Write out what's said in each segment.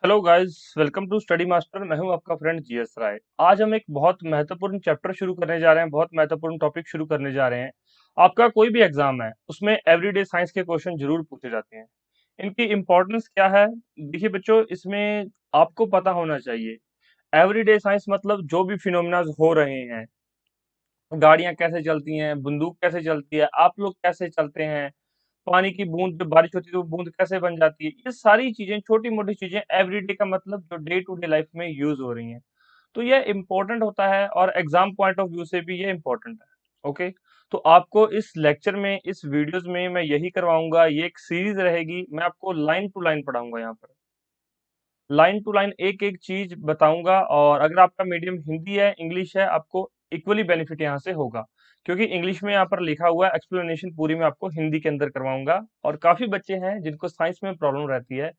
Hello guys, welcome to study master. मैं हूं आपका फ्रेंड जीएस राय। आज हम एक बहुत महत्वपूर्ण चैप्टर शुरू करने जा रहे हैं, बहुत महत्वपूर्ण टॉपिक शुरू करने जा रहे हैं। आपका कोई भी एग्जाम है उसमें एवरीडे साइंस के क्वेश्चन जरूर पूछे जाते हैं। इनकी इंपॉर्टेंस क्या है? देखिए बच्चों, इसमें आपको पता होना चाहिए एवरीडे साइंस मतलब जो भी फिनोमिना हो रहे हैं, गाड़ियां कैसे चलती हैं, बंदूक कैसे चलती है, आप लोग कैसे चलते हैं, पानी की बूंद जब बारिश होती है तो वो बूंद कैसे बन जाती है, ये सारी चीजें, छोटी मोटी चीजें एवरीडे का मतलब जो डे टू डे लाइफ में यूज हो रही हैं, तो ये इम्पोर्टेंट होता है और एग्जाम पॉइंट ऑफ व्यू से भी ये इम्पोर्टेंट है। ओके, तो आपको इस लेक्चर में, इस वीडियोस में मैं यही करवाऊंगा। ये एक सीरीज रहेगी, मैं आपको लाइन टू लाइन पढ़ाऊंगा। यहाँ पर लाइन टू लाइन एक एक चीज बताऊंगा, और अगर आपका मीडियम हिंदी है, इंग्लिश है, आपको इक्वली बेनिफिट यहाँ से होगा, क्योंकि इंग्लिश में यहाँ पर लिखा हुआ है, एक्सप्लेनेशन पूरी मैं आपको हिंदी के अंदर करवाऊंगा। और काफी बच्चे हैं जिनको साइंस में प्रॉब्लम रहती है,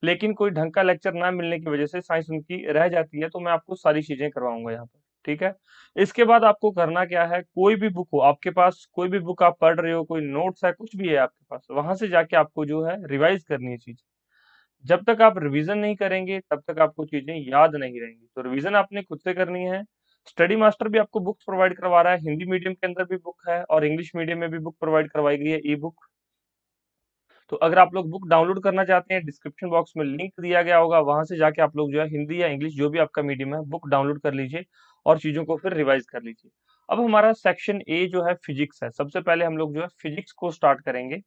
लेकिन कोई ढंग का लेक्चर ना मिलने की वजह से साइंस उनकी रह जाती है, तो मैं आपको सारी चीजें करवाऊंगा यहाँ पर। ठीक है, इसके बाद आपको करना क्या है, कोई भी बुक हो आपके पास, कोई भी बुक आप पढ़ रहे हो, कोई नोट्स है, कुछ भी है आपके पास, वहां से जाके आपको जो है रिवाइज करनी है चीज। जब तक आप रिवीजन नहीं करेंगे तब तक आपको चीजें याद नहीं रहेंगी, तो रिवीजन आपने खुद से करनी है। स्टडी मास्टर भी आपको बुक्स प्रोवाइड करवा रहा है, हिंदी मीडियम के अंदर भी बुक है और इंग्लिश मीडियम में भी बुक प्रोवाइड करवाई गई है, ई बुक। तो अगर आप लोग बुक डाउनलोड करना चाहते हैं, डिस्क्रिप्शन बॉक्स में लिंक दिया गया होगा, वहां से जाके आप लोग जो है हिंदी या इंग्लिश जो भी आपका मीडियम है, बुक डाउनलोड कर लीजिए और चीजों को फिर रिवाइज कर लीजिए। अब हमारा सेक्शन ए जो है फिजिक्स है। सबसे पहले हम लोग जो है फिजिक्स को स्टार्ट करेंगे,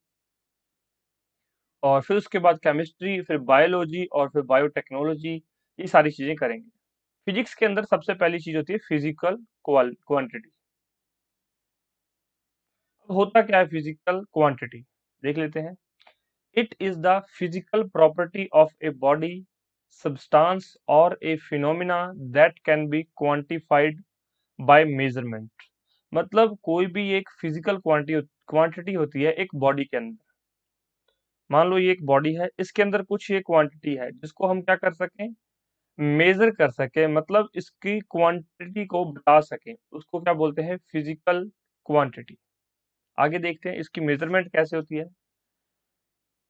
और फिर उसके बाद केमिस्ट्री, फिर बायोलॉजी और फिर बायोटेक्नोलॉजी, ये सारी चीजें करेंगे। फिजिक्स के अंदर सबसे पहली चीज होती है फिजिकल क्वांटिटी। होता क्या है फिजिकल क्वांटिटी, देख लेते हैं। It is the physical property of a body, substance और a phenomena that can be quantified by measurement. मतलब कोई भी एक फिजिकल क्वांटिटी होती है एक बॉडी के अंदर। मान लो ये एक बॉडी है, इसके अंदर कुछ ये क्वांटिटी है जिसको हम क्या कर सकें, मेजर कर सके, मतलब इसकी क्वांटिटी को बता सके, उसको क्या बोलते हैं, फिजिकल क्वांटिटी। आगे देखते हैं इसकी मेजरमेंट कैसे होती है।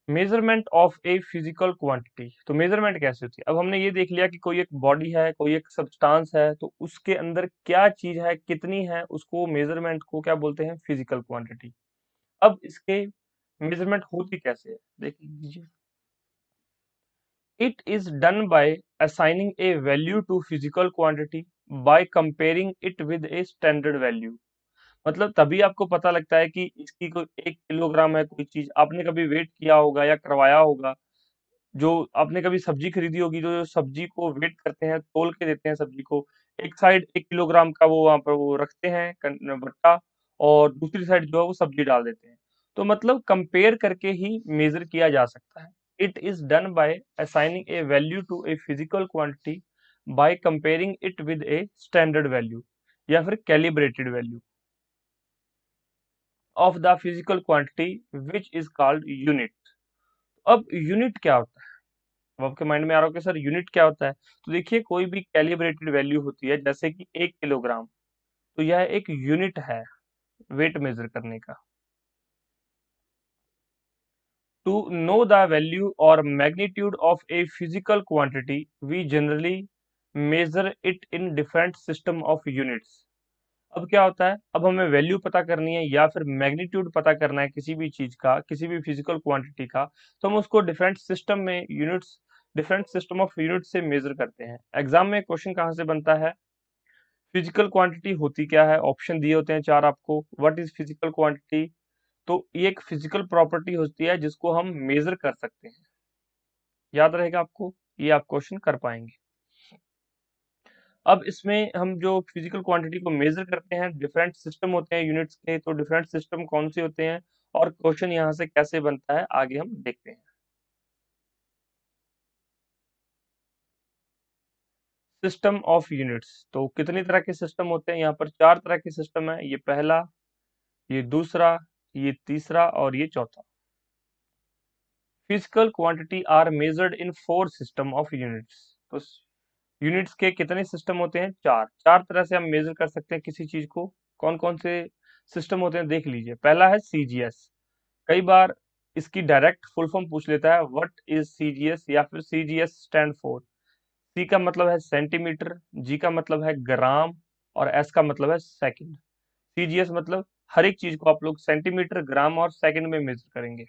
Measurement of a physical quantity, तो मेजरमेंट कैसे होती है। अब हमने ये देख लिया कि कोई एक बॉडी है, कोई एक सब्सटेंस है, तो उसके अंदर क्या चीज है, कितनी है, उसको मेजरमेंट को क्या बोलते हैं, फिजिकल क्वांटिटी। अब इसके मेजरमेंट होती कैसे है, देख लीजिए। It is done by assigning a value to physical quantity by comparing it with a standard value। मतलब तभी आपको पता लगता है कि इसकी कोई 1 किलोग्राम है, कोई चीज आपने कभी वेट किया होगा या करवाया होगा। जो आपने कभी सब्जी खरीदी होगी, जो सब्जी को वेट करते हैं, तोल के देते हैं सब्जी को, एक साइड 1 किलोग्राम का वो वहां पर वो रखते हैं बट्टा, और दूसरी साइड जो है वो सब्जी डाल देते हैं। तो मतलब कंपेयर करके ही मेजर किया जा सकता है। It is done by assigning a value to a physical quantity by comparing it with a standard value या फिर calibrated value of the physical quantity which is called unit. अब यूनिट क्या होता है? अब आपके माइंड में आ रहा हो कि सर यूनिट क्या होता है। तो देखिए, कोई भी कैलिब्रेटेड वैल्यू होती है, जैसे कि 1 किलोग्राम, तो यह एक यूनिट है वेट मेजर करने का। टू नो द वैल्यू और magnitude of a physical quantity we generally measure it in different system of units. अब क्या होता है, अब हमें वैल्यू पता करनी है या फिर मैग्नीट्यूड पता करना है किसी भी चीज का, किसी भी फिजिकल क्वांटिटी का, तो हम उसको डिफरेंट सिस्टम में units, different system of unit से मेजर करते हैं। एग्जाम में क्वेश्चन कहाँ से बनता है, फिजिकल क्वांटिटी होती क्या है, ऑप्शन दिए होते हैं चार आपको। व्हाट इज फिजिकल क्वांटिटी, तो ये एक फिजिकल प्रॉपर्टी होती है जिसको हम मेजर कर सकते हैं। याद रहेगा आपको, ये आप क्वेश्चन कर पाएंगे। अब इसमें हम जो फिजिकल क्वांटिटी को मेजर करते हैं, डिफरेंट सिस्टम होते हैं यूनिट्स के, तो डिफरेंट सिस्टम कौन से होते हैं और क्वेश्चन यहाँ से कैसे बनता है, आगे हम देखते हैं। सिस्टम ऑफ यूनिट्स, तो कितनी तरह के सिस्टम होते हैं, यहाँ पर 4 तरह के सिस्टम है। ये पहला, ये दूसरा, ये तीसरा और ये चौथा। Physical quantity are measured in 4 system of units. तो यूनिट्स के कितने सिस्टम होते हैं, 4 तरह से हम मेजर कर सकते हैं किसी चीज को। कौन कौन से सिस्टम होते हैं देख लीजिए। पहला है सीजीएस। कई बार इसकी डायरेक्ट फुल फॉर्म पूछ लेता है, व्हाट इज सीजीएस, या फिर सीजीएस स्टैंड फॉर। सी का मतलब है सेंटीमीटर, जी का मतलब है ग्राम, और एस का मतलब है सेकंड। सीजीएस मतलब हर एक चीज को आप लोग सेंटीमीटर, ग्राम और सेकंड में मेजर करेंगे।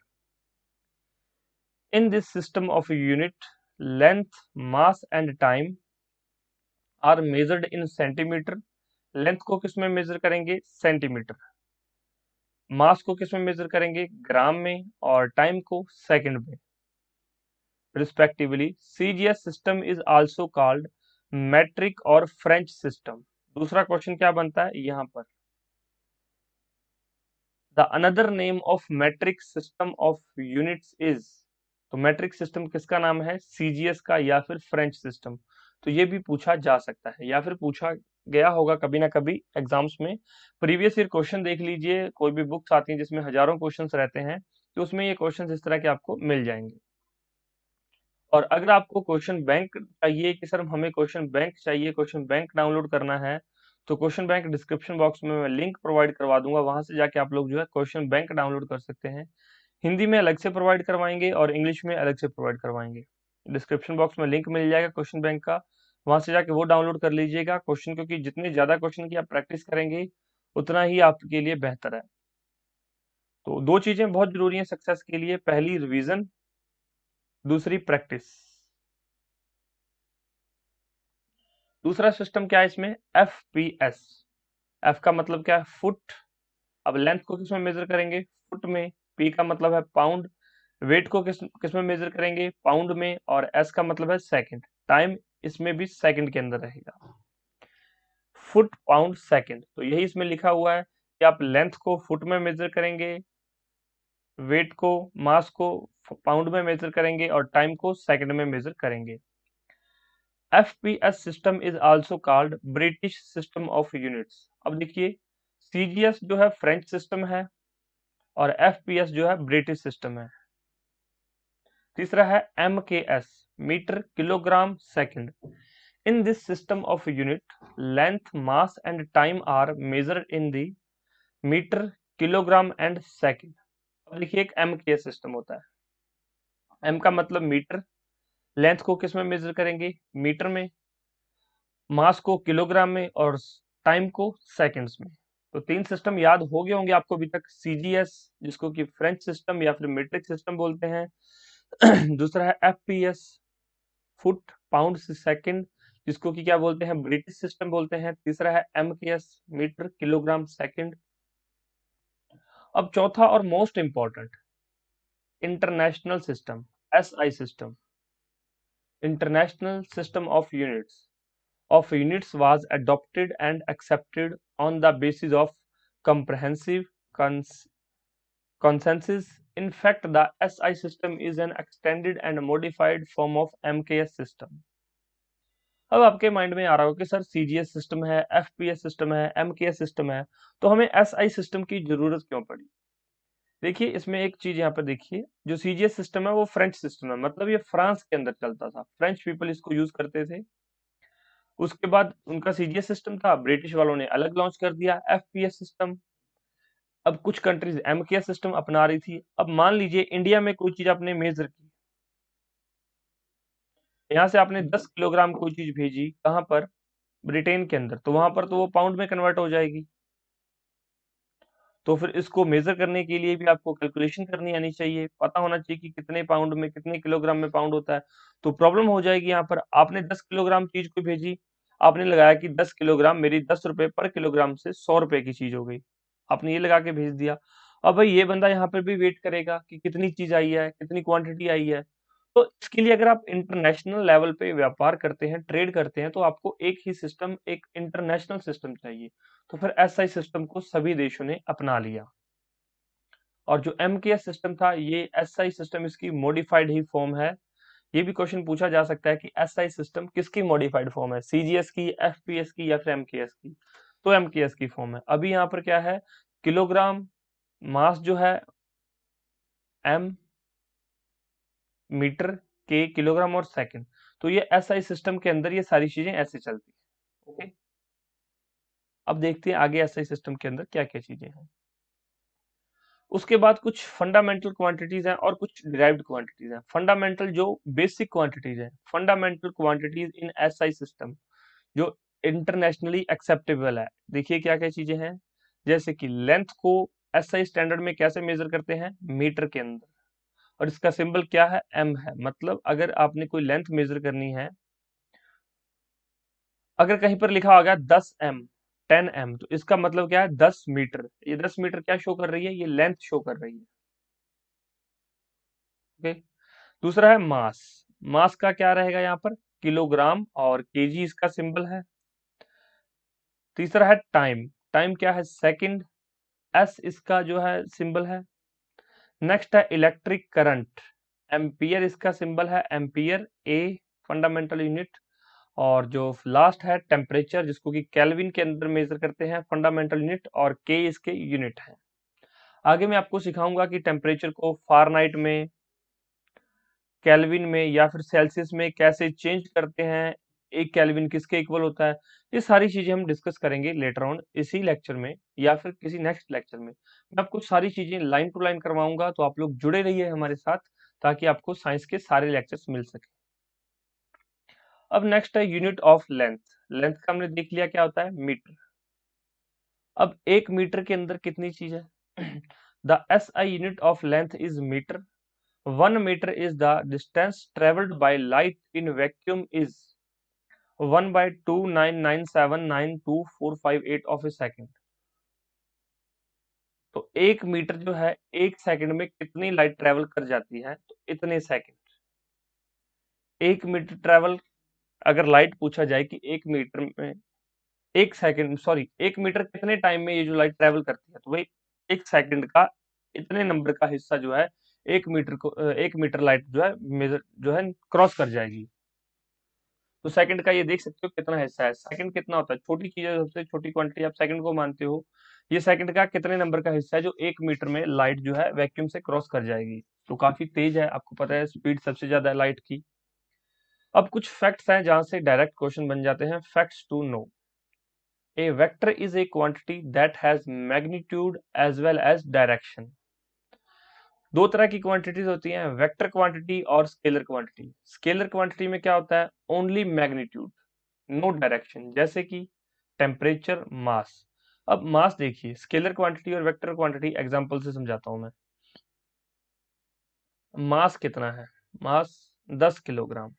In this system of unit, length, mass and time are measured in centimetre. Length को किस में मेजर करेंगे? सेंटीमीटर। मास को किस में मेजर करेंगे? ग्राम में। और टाइम को सेकंड में respectively. CGS system is also called metric और फ्रेंच सिस्टम। दूसरा क्वेश्चन क्या बनता है यहाँ पर? The another name of metric system of units is. तो मैट्रिक सिस्टम किसका नाम है? सीजीएस का या फिर फ्रेंच सिस्टम। तो ये भी पूछा जा सकता है या फिर पूछा गया होगा कभी ना कभी एग्जाम्स में। प्रीवियस ईयर क्वेश्चन देख लीजिए, कोई भी बुक्स आती हैं जिसमें हजारों क्वेश्चंस रहते हैं, तो उसमें ये क्वेश्चंस इस तरह के आपको मिल जाएंगे। और अगर आपको क्वेश्चन बैंक चाहिए कि सर हमें क्वेश्चन बैंक चाहिए, क्वेश्चन बैंक डाउनलोड करना है, तो क्वेश्चन बैंक डिस्क्रिप्शन बॉक्स में मैं लिंक प्रोवाइड करवा दूंगा, वहां से जाके आप लोग जो है क्वेश्चन बैंक डाउनलोड कर सकते हैं। हिंदी में अलग से प्रोवाइड करवाएंगे और इंग्लिश में अलग से प्रोवाइड करवाएंगे। डिस्क्रिप्शन बॉक्स में लिंक मिल जाएगा क्वेश्चन बैंक का, वहां से जाके वो डाउनलोड कर लीजिएगा क्वेश्चन, क्योंकि जितने ज्यादा क्वेश्चन की आप प्रैक्टिस करेंगे उतना ही आपके लिए बेहतर है। तो दो चीजें बहुत जरूरी हैं सक्सेस के लिए, पहली रिवीजन, दूसरी प्रैक्टिस। दूसरा सिस्टम क्या है इसमें? एफपीएस। एफ का मतलब क्या है? फुट। अब लेंथ को किस में मेजर करेंगे? फुट में। पी का मतलब है पाउंड। वेट को किस किस में मेजर करेंगे? पाउंड में। और एस का मतलब है सेकंड। टाइम इसमें भी सेकंड के अंदर रहेगा। Foot, pound, second. तो यही इसमें लिखा हुआ है कि आप लेंथ को फुट में मेजर करेंगे, वेट को, मास को पाउंड में मेजर करेंगे, और टाइम को सेकंड में मेजर करेंगे। FPS system is also called British system of units. अब देखिए, सीजीएस जो है फ्रेंच सिस्टम है और एफपीएस जो है ब्रिटिश सिस्टम है। तीसरा है MKS, metre, kilogram, second. In this system of unit, length, mass and time are measured in the metre, kilogram and second. अब देखिए, एक MKS सिस्टम होता है। M का मतलब मीटर, लेंथ को किस में मेजर करेंगे? मीटर में। मास को किलोग्राम में, और टाइम को सेकंड्स में। तो तीन सिस्टम याद हो गए होंगे आपको अभी तक। सीजीएस, जिसको कि फ्रेंच सिस्टम या फिर मीट्रिक सिस्टम बोलते हैं। दूसरा है एफपीएस, फुट, पाउंड, सेकंड, जिसको कि क्या बोलते हैं? ब्रिटिश सिस्टम बोलते हैं। तीसरा है एमकेएस, मीटर, किलोग्राम, सेकंड। अब चौथा और most important, international system, SI system. International system of units was adopted and accepted on the basis of comprehensive consensus. In fact, the SI system is an extended and modified form of MKS system. अब आपके mind में आ रहा हो कि sir CGS system है, FPS system है, MKS system है, तो हमें एसआई सिस्टम की जरूरत क्यों पड़ी? देखिए, इसमें एक चीज यहाँ पर देखिए, जो सीजीएस सिस्टम है वो फ्रेंच सिस्टम है, मतलब ये फ्रांस के अंदर चलता था, फ्रेंच पीपल इसको यूज करते थे। उसके बाद उनका सीजीएस सिस्टम था, ब्रिटिश वालों ने अलग लॉन्च कर दिया एफपीएस सिस्टम। अब कुछ कंट्रीज एमकेएस सिस्टम अपना रही थी। अब मान लीजिए इंडिया में कोई चीज आपने मेजर की, यहाँ से आपने 10 किलोग्राम कोई चीज भेजी, कहां पर? ब्रिटेन के अंदर, तो वहां पर तो वो पाउंड में कन्वर्ट हो जाएगी। तो फिर इसको मेजर करने के लिए भी आपको कैलकुलेशन करनी आनी चाहिए, पता होना चाहिए कि कितने पाउंड में, कितने किलोग्राम में पाउंड होता है। तो प्रॉब्लम हो जाएगी यहाँ पर। आपने 10 किलोग्राम चीज को भेजी, आपने लगाया कि 10 किलोग्राम मेरी 10 रुपए पर किलोग्राम से 100 रुपए की चीज हो गई, आपने ये लगा के भेज दिया। अब भाई ये बंदा यहाँ पर भी वेट करेगा कि कितनी चीज आई है, कितनी क्वांटिटी आई है। तो इसके लिए अगर आप इंटरनेशनल लेवल पे व्यापार करते हैं, ट्रेड करते हैं, तो आपको एक ही सिस्टम, एक इंटरनेशनल सिस्टम चाहिए। तो फिर एसआई सिस्टम को सभी देशों ने अपना लिया। और जो एमकेएस सिस्टम था, ये एसआई सिस्टम इसकी मॉडिफाइड ही फॉर्म है। ये भी क्वेश्चन पूछा जा सकता है कि एसआई सिस्टम किसकी मॉडिफाइड फॉर्म है, सीजीएस की, एफपीएस की, या फिर एमकेएस की? तो एमकेएस की फॉर्म है। अभी यहाँ पर क्या है? किलोग्राम, मास जो है एम, मीटर, के, किलोग्राम और सेकंड। तो ये एसआई सिस्टम के अंदर ये सारी चीजें ऐसे चलती है। ओके, अब देखते हैं आगे एसआई सिस्टम के अंदर क्या क्या चीजें हैं। उसके बाद कुछ फंडामेंटल क्वांटिटीज हैं और कुछ डिराइव्ड क्वांटिटीज हैं। फंडामेंटल जो बेसिक क्वांटिटीज हैं, fundamental quantities in SI system जो इंटरनेशनली एक्सेप्टेबल है। देखिए क्या क्या चीजें हैं, जैसे कि लेंथ को एसआई स्टैंडर्ड में कैसे मेजर करते हैं, मीटर के अंदर, और इसका सिंबल क्या है, एम है। मतलब अगर आपने कोई लेंथ मेजर करनी है, अगर कहीं पर लिखा होगा 10 एम, 10 एम, तो इसका मतलब क्या है, 10 मीटर। ये 10 मीटर क्या शो कर रही है, ये लेंथ शो कर रही है। ओके। दूसरा है मास। मास का क्या रहेगा यहाँ पर, किलोग्राम, और केजी इसका सिंबल है। तीसरा है टाइम। टाइम क्या है, सेकंड, एस इसका जो है सिंबल है। नेक्स्ट है इलेक्ट्रिक करंट, एम्पियर इसका सिंबल है, एम्पियर, ए फंडामेंटल यूनिट। और जो लास्ट है टेम्परेचर, जिसको कि केल्विन के अंदर मेजर करते हैं, फंडामेंटल यूनिट, और के इसके यूनिट है। आगे मैं आपको सिखाऊंगा कि टेम्परेचर को फारेनहाइट में, केल्विन में, या फिर सेल्सियस में कैसे चेंज करते हैं, एक केल्विन किसके इक्वल होता है। ये सारी चीजें हम डिस्कस करेंगे लेटर ऑन इसी लेक्चर में या फिर किसी नेक्स्ट लेक्चर में। मैं आपको सारी चीजें लाइन टू लाइन करवाऊंगा, तो आप लोग जुड़े रहिए हमारे साथ, ताकि आपको साइंस के सारे लेक्चर्स मिल सके। अब नेक्स्ट है यूनिट ऑफ लेंथ। लेंथ का हमने देख लिया क्या होता है, मीटर। अब 1 मीटर के अंदर कितनी चीज है the S I unit of length is metre. 1 metre is the distance traveled by light in vacuum is 1/299792458 of a second। तो 1 मीटर जो है 1 सेकंड में कितनी लाइट ट्रेवल कर जाती है, तो इतने सेकंड। 1 मीटर ट्रेवल, अगर लाइट पूछा जाए कि 1 मीटर में 1 सेकंड, सॉरी 1 मीटर कितने टाइम में ये जो लाइट ट्रेवल करती है, तो वही 1 सेकंड का इतने नंबर का हिस्सा जो है 1 मीटर लाइट जो है मेजर जो है क्रॉस कर जाएगी। तो सेकंड का ये देख सकते हो कितना हिस्सा है। सेकंड कितना होता है, छोटी चीज है, सबसे छोटी क्वांटिटी आप सेकंड को मानते हो। ये सेकंड का कितने नंबर का हिस्सा है जो 1 मीटर में लाइट जो है वैक्यूम से क्रॉस कर जाएगी। तो काफी तेज है, आपको पता है स्पीड सबसे ज्यादा है लाइट की। अब कुछ फैक्ट्स हैं जहां से डायरेक्ट क्वेश्चन बन जाते हैं। Facts to know, a vector is a quantity that has magnitude as well as direction. दो तरह की क्वांटिटीज होती हैं, वेक्टर क्वांटिटी और स्केलर क्वांटिटी। स्केलर क्वांटिटी में क्या होता है, ओनली मैग्नीट्यूड, नो डायरेक्शन, जैसे कि टेम्परेचर, मास। अब मास देखिए, स्केलर क्वांटिटी और वेक्टर क्वांटिटी एग्जांपल से समझाता हूं मैं। मास कितना है, मास 10 किलोग्राम।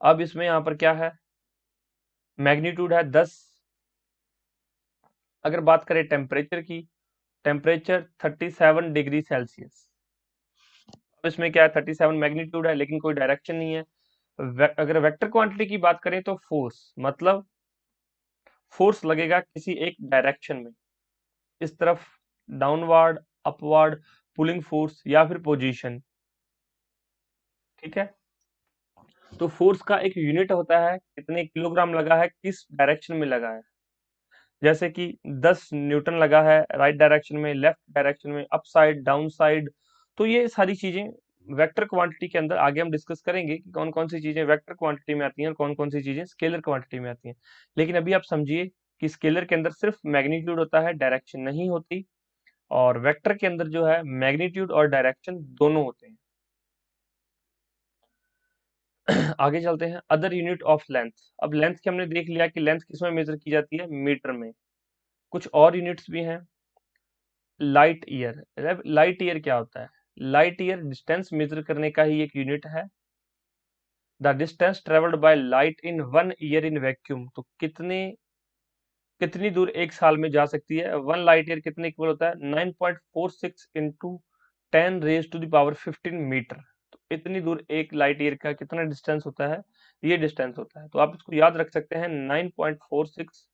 अब इसमें यहां पर क्या है, मैग्नीट्यूड है 10। अगर बात करें टेम्परेचर की, टेम्परेचर 37 डिग्री सेल्सियस। अब इसमें क्या है, 37 मैग्नीट्यूड है लेकिन कोई डायरेक्शन नहीं है। अगर वेक्टर क्वांटिटी की बात करें तो फोर्स, मतलब फोर्स लगेगा किसी एक डायरेक्शन में, इस तरफ डाउनवर्ड, अपवर्ड, पुलिंग फोर्स, या फिर पोजीशन। ठीक है, तो फोर्स का एक यूनिट होता है, कितने किलोग्राम लगा है, किस डायरेक्शन में लगा है। जैसे कि 10 न्यूटन लगा है राइट डायरेक्शन में, लेफ्ट डायरेक्शन में, अप साइड, डाउन साइड। तो ये सारी चीजें वेक्टर क्वांटिटी के अंदर आगे हम डिस्कस करेंगे कि कौन कौन सी चीजें वेक्टर क्वांटिटी में आती हैं और कौन कौन सी चीजें स्केलर क्वांटिटी में आती हैं। लेकिन अभी आप समझिए कि स्केलर के अंदर सिर्फ मैग्नीट्यूड होता है, डायरेक्शन नहीं होती। और वेक्टर के अंदर जो है मैग्नीट्यूड और डायरेक्शन दोनों होते हैं। आगे चलते हैं, अदर यूनिट ऑफ लेंथ। अब लेंथ की हमने देख लिया कि लेंथ किसमें मेजर की जाती है, मीटर में। कुछ और यूनिट्स भी हैं। Light year. लाइट ईयर क्या होता है, लाइट ईयर डिस्टेंस मेजर करने का ही एक यूनिट है। The distance travelled by light in 1 year in vacuum, तो कितनी दूर एक साल में जा सकती है। 1 लाइट ईयर कितने इक्वल होता है, 9.46 इंटू 10⁻15 मीटर। तो इतनी दूर एक लाइट ईयर का कितना डिस्टेंस होता है, ये डिस्टेंस होता है। तो आप इसको याद रख सकते हैं, 9.46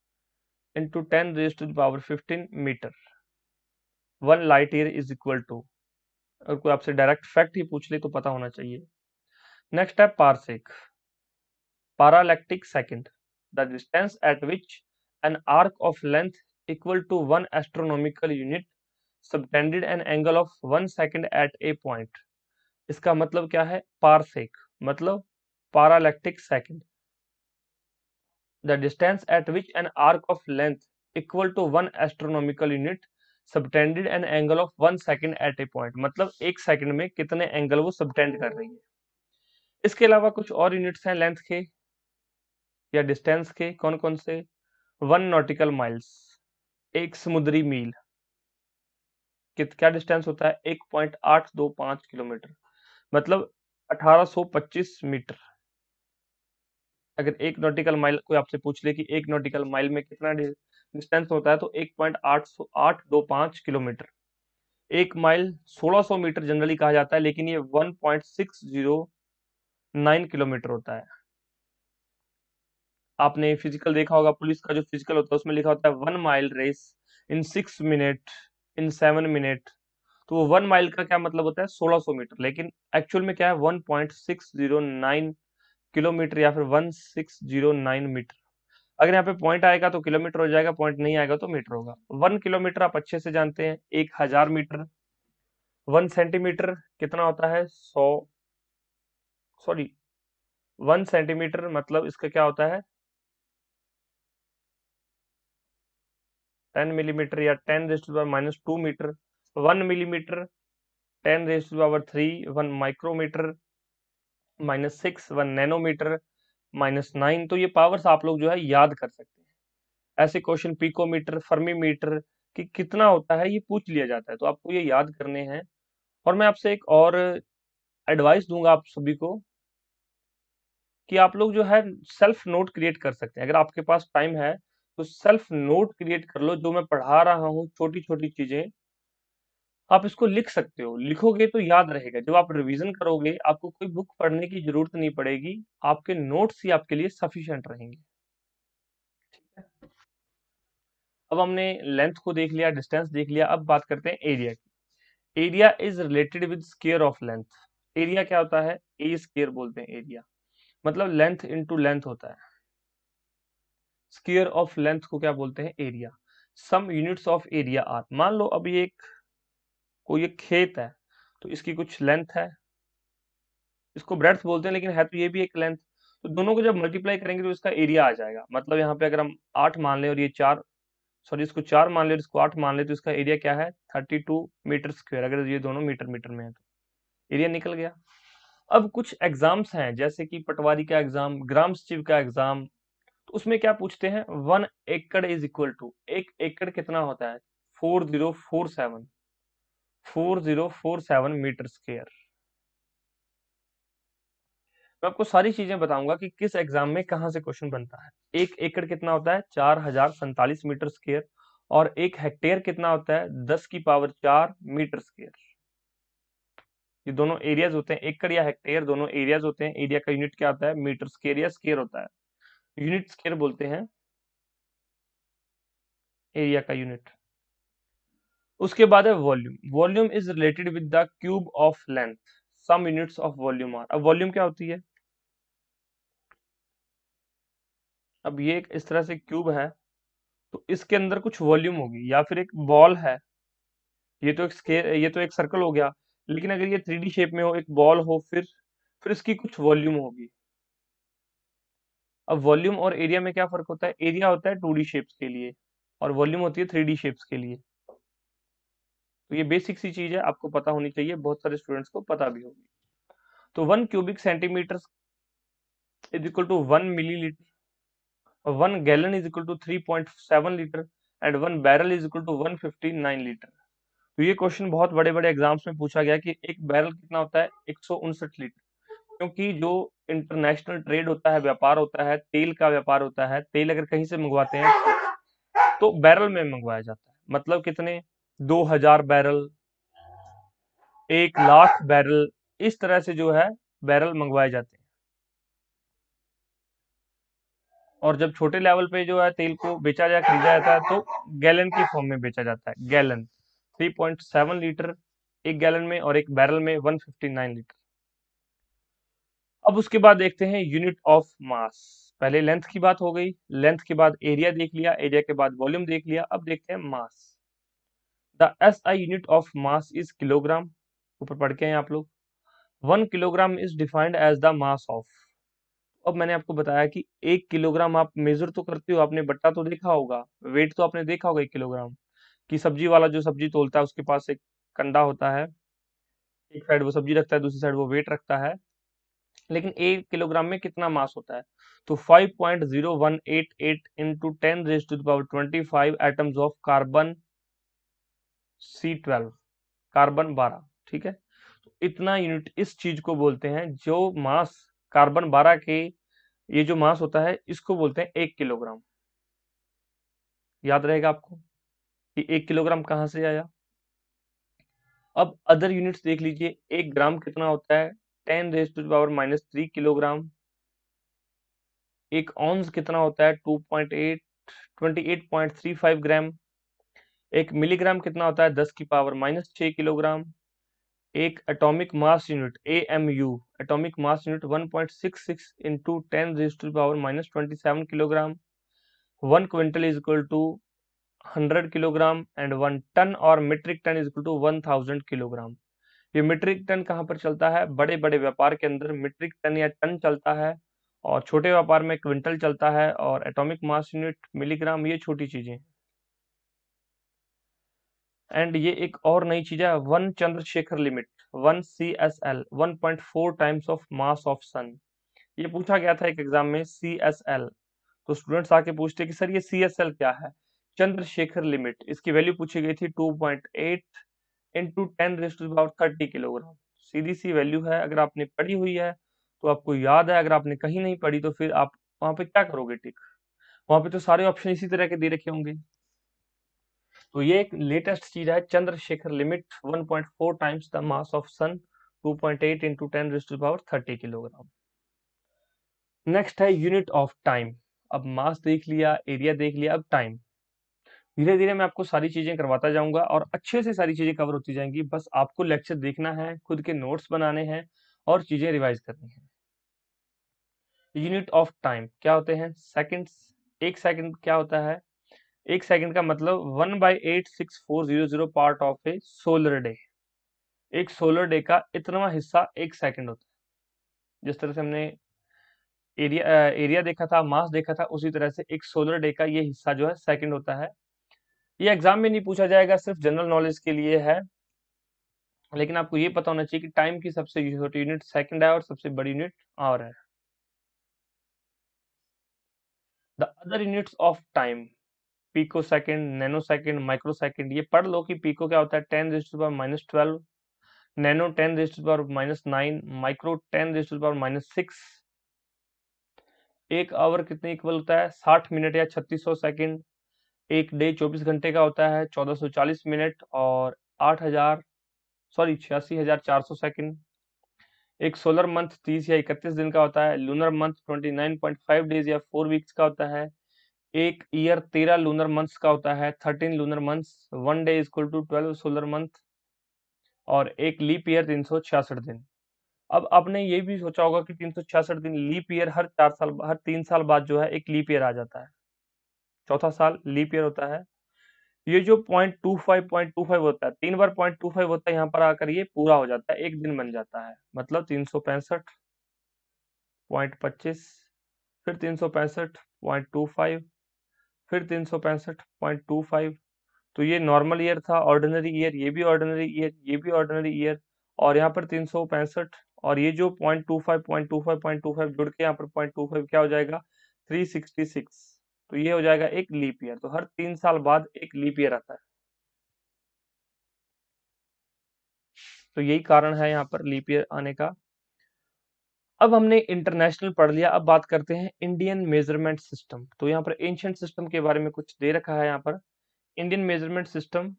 into 10⁻15 metre. 1 light year is equal to, अगर कोई आपसे डायरेक्ट फैक्ट ही पूछ ले तो पता होना चाहिए। नेक्स्ट है parsec, parallactic second, the distance at which an arc of length equal to 1 astronomical unit subtended an angle of 1 second at a point। इसका मतलब क्या है, पारसेक मतलब parallactic second, the distance at which an arc of length equal to 1 astronomical unit subtended an angle of 1 second at a point, मतलब 1 second में कितने angle वो subtend कर रही है। इसके अलावा कुछ और यूनिट्स हैं लेंथ के या डिस्टेंस के, कौन कौन से? 1 नॉटिकल माइल्स, एक समुद्री मील, क्या डिस्टेंस होता है? 1.825 किलोमीटर, मतलब 1825 मीटर। अगर 1 नॉटिकल माइल कोई आपसे पूछ ले कि 1 नॉटिकल माइल में कितना डिस्टेंस होता है, तो 1.825 किलोमीटर। 1 माइल 1600 मीटर जनरली कहा जाता है, लेकिन ये 1.609 किलोमीटर होता है। आपने फिजिकल देखा होगा, पुलिस का जो फिजिकल होता है उसमें लिखा होता है 1 mile race in 6 minute in 7 minute. तो वो 1 माइल का क्या मतलब होता है? 1600 मीटर, लेकिन एक्चुअल में क्या है? 1.609 किलोमीटर या फिर 1609 मीटर। अगर यहाँ पे पॉइंट आएगा तो किलोमीटर हो जाएगा, पॉइंट नहीं आएगा तो मीटर होगा। 1 किलोमीटर आप अच्छे से जानते हैं, 1000 मीटर। 1 सेंटीमीटर कितना होता है? 100, सॉरी, 1 सेंटीमीटर मतलब इसका क्या होता है? 10 मिलीमीटर या 10⁻⁻²मीटर। 1 मिलीमीटर 10⁻³ 1 माइक्रोमीटर, -6 1 नैनोमीटर, -9। तो ये पावर्स आप लोग जो है याद कर सकते हैं। ऐसे क्वेश्चन पिकोमीटर, फर्मीमीटर कि कितना होता है ये पूछ लिया जाता है, तो आपको ये याद करने हैं। और मैं आपसे एक और एडवाइस दूंगा आप सभी को कि आप लोग जो है सेल्फ नोट क्रिएट कर सकते हैं। अगर आपके पास टाइम है तो सेल्फ नोट क्रिएट कर लो। जो मैं पढ़ा रहा हूँ छोटी छोटी चीजें आप इसको लिख सकते हो, लिखोगे तो याद रहेगा। जब आप रिवीजन करोगे आपको कोई बुक पढ़ने की जरूरत नहीं पड़ेगी, आपके नोट्स ही आपके लिए सफिशिएंट रहेंगे। ठीक है, अब हमने लेंथ को देख लिया, डिस्टेंस देख लिया, अब बात करते हैं एरिया की। Area is related with square of length. Area क्या होता है? ए स्क्वायर बोलते हैं एरिया, मतलब लेंथ इनटू लेंथ होता है। स्क्वायर ऑफ लेंथ को क्या बोलते हैं? Area. Some units of area are, मान लो अब ये एक कोई एक खेत है, तो इसकी कुछ लेंथ है, इसको ब्रेड्थ बोलते हैं लेकिन है तो ये भी एक लेंथ। तो दोनों को जब मल्टीप्लाई करेंगे तो इसका एरिया आ जाएगा। मतलब यहाँ पे अगर हम 8 मान लें और ये 4, सॉरी इसको 4 मान ले और इसको 8 मान ले, तो इसका एरिया क्या है? 32 मीटर स्क्वायर। अगर ये दोनों मीटर मीटर में है तो एरिया निकल गया। अब कुछ एग्जाम्स हैं जैसे कि पटवारी का एग्जाम, ग्राम सचिव का एग्जाम, तो उसमें क्या पूछते हैं? 1 एकड़ इज इक्वल टू, 1 एकड़ कितना होता है? 4047 मैं आपको सारी चीजें बताऊंगा कि किस एग्जाम में कहां से क्वेश्चन बनता है। 1 एकड़ कितना होता है? 4047 मीटर स्क्वायर। और 1 हेक्टेयर कितना होता है? 10⁻⁴ मीटर स्क्वायर। ये दोनों एरियाज होते हैं, एकड़ या हेक्टेयर दोनों एरियाज होते हैं। एरिया का यूनिट क्या होता है? मीटर स्क्वायर या स्क्वायर होता है, यूनिट स्क्वायर बोलते हैं एरिया का यूनिट। उसके बाद है volume. Volume is related with the cube of length. Some units of volume are. अब वॉल्यूम क्या होती है? अब ये एक इस तरह से क्यूब है, तो इसके अंदर कुछ वॉल्यूम होगी, या फिर एक बॉल है, ये तो एक स्केयर, ये तो एक सर्कल हो गया। लेकिन अगर ये 3D शेप में हो, एक बॉल हो, फिर इसकी कुछ वॉल्यूम होगी। अब वॉल्यूम और एरिया में क्या फर्क होता है? एरिया होता है 2D शेप्स के लिए और वॉल्यूम होती है 3D शेप्स के लिए। तो ये बेसिक सी चीज है, आपको पता होनी चाहिए, बहुत सारे स्टूडेंट्स को पता भी होगी। तो 1 cubic centimetre is equal to 1 millilitre, 1 gallon is equal to 3.7 litre, and 1 barrel is equal to 159 litre. तो ये क्वेश्चन बहुत बड़े बड़े एग्जाम्स में पूछा गया कि एक बैरल कितना होता है? 159 लीटर। क्योंकि जो इंटरनेशनल ट्रेड होता है, व्यापार होता है, तेल का व्यापार होता है, तेल अगर कहीं से मंगवाते हैं तो बैरल में मंगवाया जाता है। मतलब कितने? 2000 बैरल, 1 लाख बैरल, इस तरह से जो है बैरल मंगवाए जाते हैं। और जब छोटे लेवल पे जो है तेल को बेचा जाए, खरीदा जाता है, तो गैलन की फॉर्म में बेचा जाता है। गैलन 3.7 लीटर एक गैलन में, और एक बैरल में 159 लीटर। अब उसके बाद देखते हैं यूनिट ऑफ मास। पहले लेंथ की बात हो गई, लेंथ के बाद एरिया देख लिया, एरिया के बाद वॉल्यूम देख लिया, अब देखते हैं mass. The SI unit of mass is kilogram. ऊपर पढ़ के हैं आप लोग। 1 kilogram is defined as the mass of. अब मैंने आपको बताया कि 1 किलोग्राम आप मेजर तो करते हो, आपने बट्टा तो देखा होगा, वेट तो आपने देखा होगा 1 किलोग्राम, कि सब्जी वाला जो सब्जी तोलता है उसके पास एक कंडा होता है, एक साइड वो सब्जी रखता है, दूसरी साइड वो वेट रखता है, लेकिन 1 किलोग्राम में कितना मास होता है? तो 5.0188 into 10⁻25 atoms of carbon C12, carbon 12। ठीक है, तो इतना यूनिट इस चीज को बोलते हैं, जो मास कार्बन 12 के, ये जो मास होता है इसको बोलते हैं 1 किलोग्राम। याद रहेगा आपको कि 1 किलोग्राम कहाँ से आया। अब अदर यूनिट्स देख लीजिए, 1 ग्राम कितना होता है? 10⁻³ एक ऑन्स कितना होता है? 28.35 ग्राम। एक मिलीग्राम कितना होता है? 10⁻⁻6 किलोग्राम। एक atomic mass unit AMU, atomic mass unit 1.66 into 10⁻⁻27 kilogram. 1 quintal is equal to 100 kilogram and 1 ton और metric ton is equal to 1000 kilogram. ये मीट्रिक टन कहाँ पर चलता है? बड़े बड़े व्यापार के अंदर मीट्रिक टन या टन चलता है, और छोटे व्यापार में क्विंटल चलता है, और एटॉमिक मास यूनिट मिलीग्राम, ये छोटी चीजें। एंड ये एक और नई चीज है, one Chandrasekhar limit, 1 CSL, 1.4 times of mass of sun. ये पूछा गया था एक एग्जाम में, CSL। तो स्टूडेंट्स आके पूछते कि सर ये CSL क्या है? चंद्रशेखर लिमिट, इसकी वैल्यू पूछी गई थी 2.8 इंटू 10⁻30 किलोग्राम। सीधी सी वैल्यू है, अगर आपने पढ़ी हुई है तो आपको याद है, अगर आपने कहीं नहीं पढ़ी तो फिर आप वहां पे क्या करोगे टिक? वहां पे तो सारे ऑप्शन इसी तरह के दे रखे होंगे। तो ये एक लेटेस्ट चीज है, Chandrasekhar limit 1.4 times the mass of sun, 2.8 into 10⁻30 kilogram. Next है यूनिट ऑफ टाइम। अब मास देख लिया, एरिया देख लिया, अब टाइम। धीरे धीरे मैं आपको सारी चीजें करवाता जाऊंगा और अच्छे से सारी चीजें कवर होती जाएंगी, बस आपको लेक्चर देखना है, खुद के नोट्स बनाने हैं और चीजें रिवाइज करनी है। यूनिट ऑफ टाइम क्या होते हैं? सेकंड्स। एक सेकंड क्या होता है? एक सेकंड का मतलब 1/86400 part of A solar day. एक सोलर डे का इतना हिस्सा एक सेकंड होता है। जिस तरह से हमने एरिया देखा था, मास देखा था, उसी तरह से एक सोलर डे का ये हिस्सा जो है सेकंड होता है। ये एग्जाम में नहीं पूछा जाएगा, सिर्फ जनरल नॉलेज के लिए है, लेकिन आपको ये पता होना चाहिए कि टाइम की सबसे छोटी यूनिट सेकंड है और सबसे बड़ी यूनिट आवर है। The other units of time, picosecond, nanosecond, microsecond. ये पढ़ लो कि पिको क्या होता है? 10⁻12, नैनो 10⁻9, माइक्रो 10⁻6। एक आवर कितने इक्वल होता है? 60 मिनट या 3600 सेकंड। एक डे 24 घंटे का होता है, 1440 मिनट और 86,400 सेकंड। एक सोलर मंथ 30 या 31 दिन का होता है, लूनर मंथ 29.5 डेज या 4 वीक्स का होता है। एक ईयर 13 लूनर मंथ्स का होता है, 13 lunar months. 1 day is equal to 12 solar month. और एक लीप ईयर 366 दिन। अब आपने ये भी सोचा होगा कि 366 दिन लीप ईयर, हर 4 साल, हर 3 साल बाद जो है एक लीप ईयर आ जाता है, चौथा साल लीप ईयर होता है। ये जो 0.25 होता है, 3 बार 0.25 होता है, यहाँ पर आकर ये पूरा हो जाता है, एक दिन बन जाता है, मतलब 365.25, फिर 365.25, फिर 365.25। तो ये नॉर्मल ईयर था, ऑर्डिनरी ईयर, ये भी ऑर्डिनरी ईयर, ये भी ऑर्डिनरी ईयर, और यहाँ पर 365, और ये जो 0.25 जुड़ के यहाँ पर 0.25 क्या हो जाएगा? 366। तो ये हो जाएगा एक लीप ईयर। तो हर 3 साल बाद एक लीप ईयर आता है। तो यही कारण है यहाँ पर लीप ईयर आने का। अब हमने इंटरनेशनल पढ़ लिया, अब बात करते हैं इंडियन मेजरमेंट सिस्टम। तो यहाँ पर एंशियंट सिस्टम के बारे में कुछ दे रखा है। यहाँ पर Indian measurement system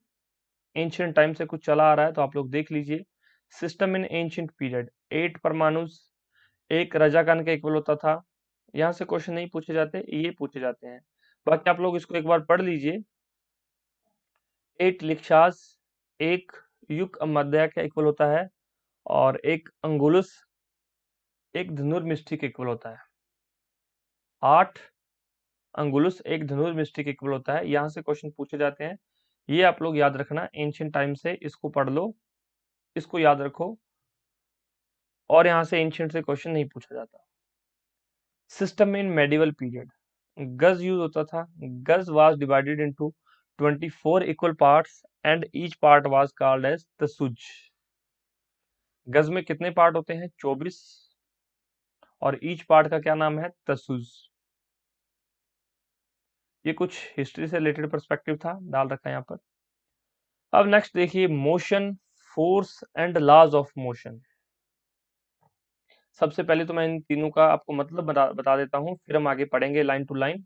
ancient time से कुछ चला आ रहा है, तो आप लोग देख लीजिए। सिस्टम इन एंशियंट पीरियड, 8 परमाणुस एक रजाकन का इक्वल होता था। यहाँ से क्वेश्चन नहीं पूछे जाते, ये पूछे जाते हैं। बाकी आप लोग इसको एक बार पढ़ लीजिए। 8 लिक्षास एक युग मध्य का इक्वल होता है, और एक अंगुलस एक धनुर्मिष्टि के इक्वल होता है। 8 अंगुलस एक धनुर्मिष्टि के इक्वल होता है। यहाँ से क्वेश्चन पूछे जाते हैं, ये आप लोग याद रखना एंशियंट टाइम से, इसको पढ़ लो, इसको याद रखो, और यहाँ से एंशियंट से क्वेश्चन नहीं पूछा जाता। सिस्टम इन मेडिवल पीरियड, गज यूज होता था। गज was divided into 24 equal parts and each part was called as तसुज। गज में कितने पार्ट होते हैं? 24, और ईच पार्ट का क्या नाम है? तसुज। ये कुछ हिस्ट्री से रिलेटेड पर्सपेक्टिव था, डाल रखा है यहाँ पर। अब नेक्स्ट देखिए, motion, force and laws of motion. सबसे पहले तो मैं इन तीनों का आपको मतलब बता देता हूँ, फिर हम आगे पढ़ेंगे लाइन टू लाइन।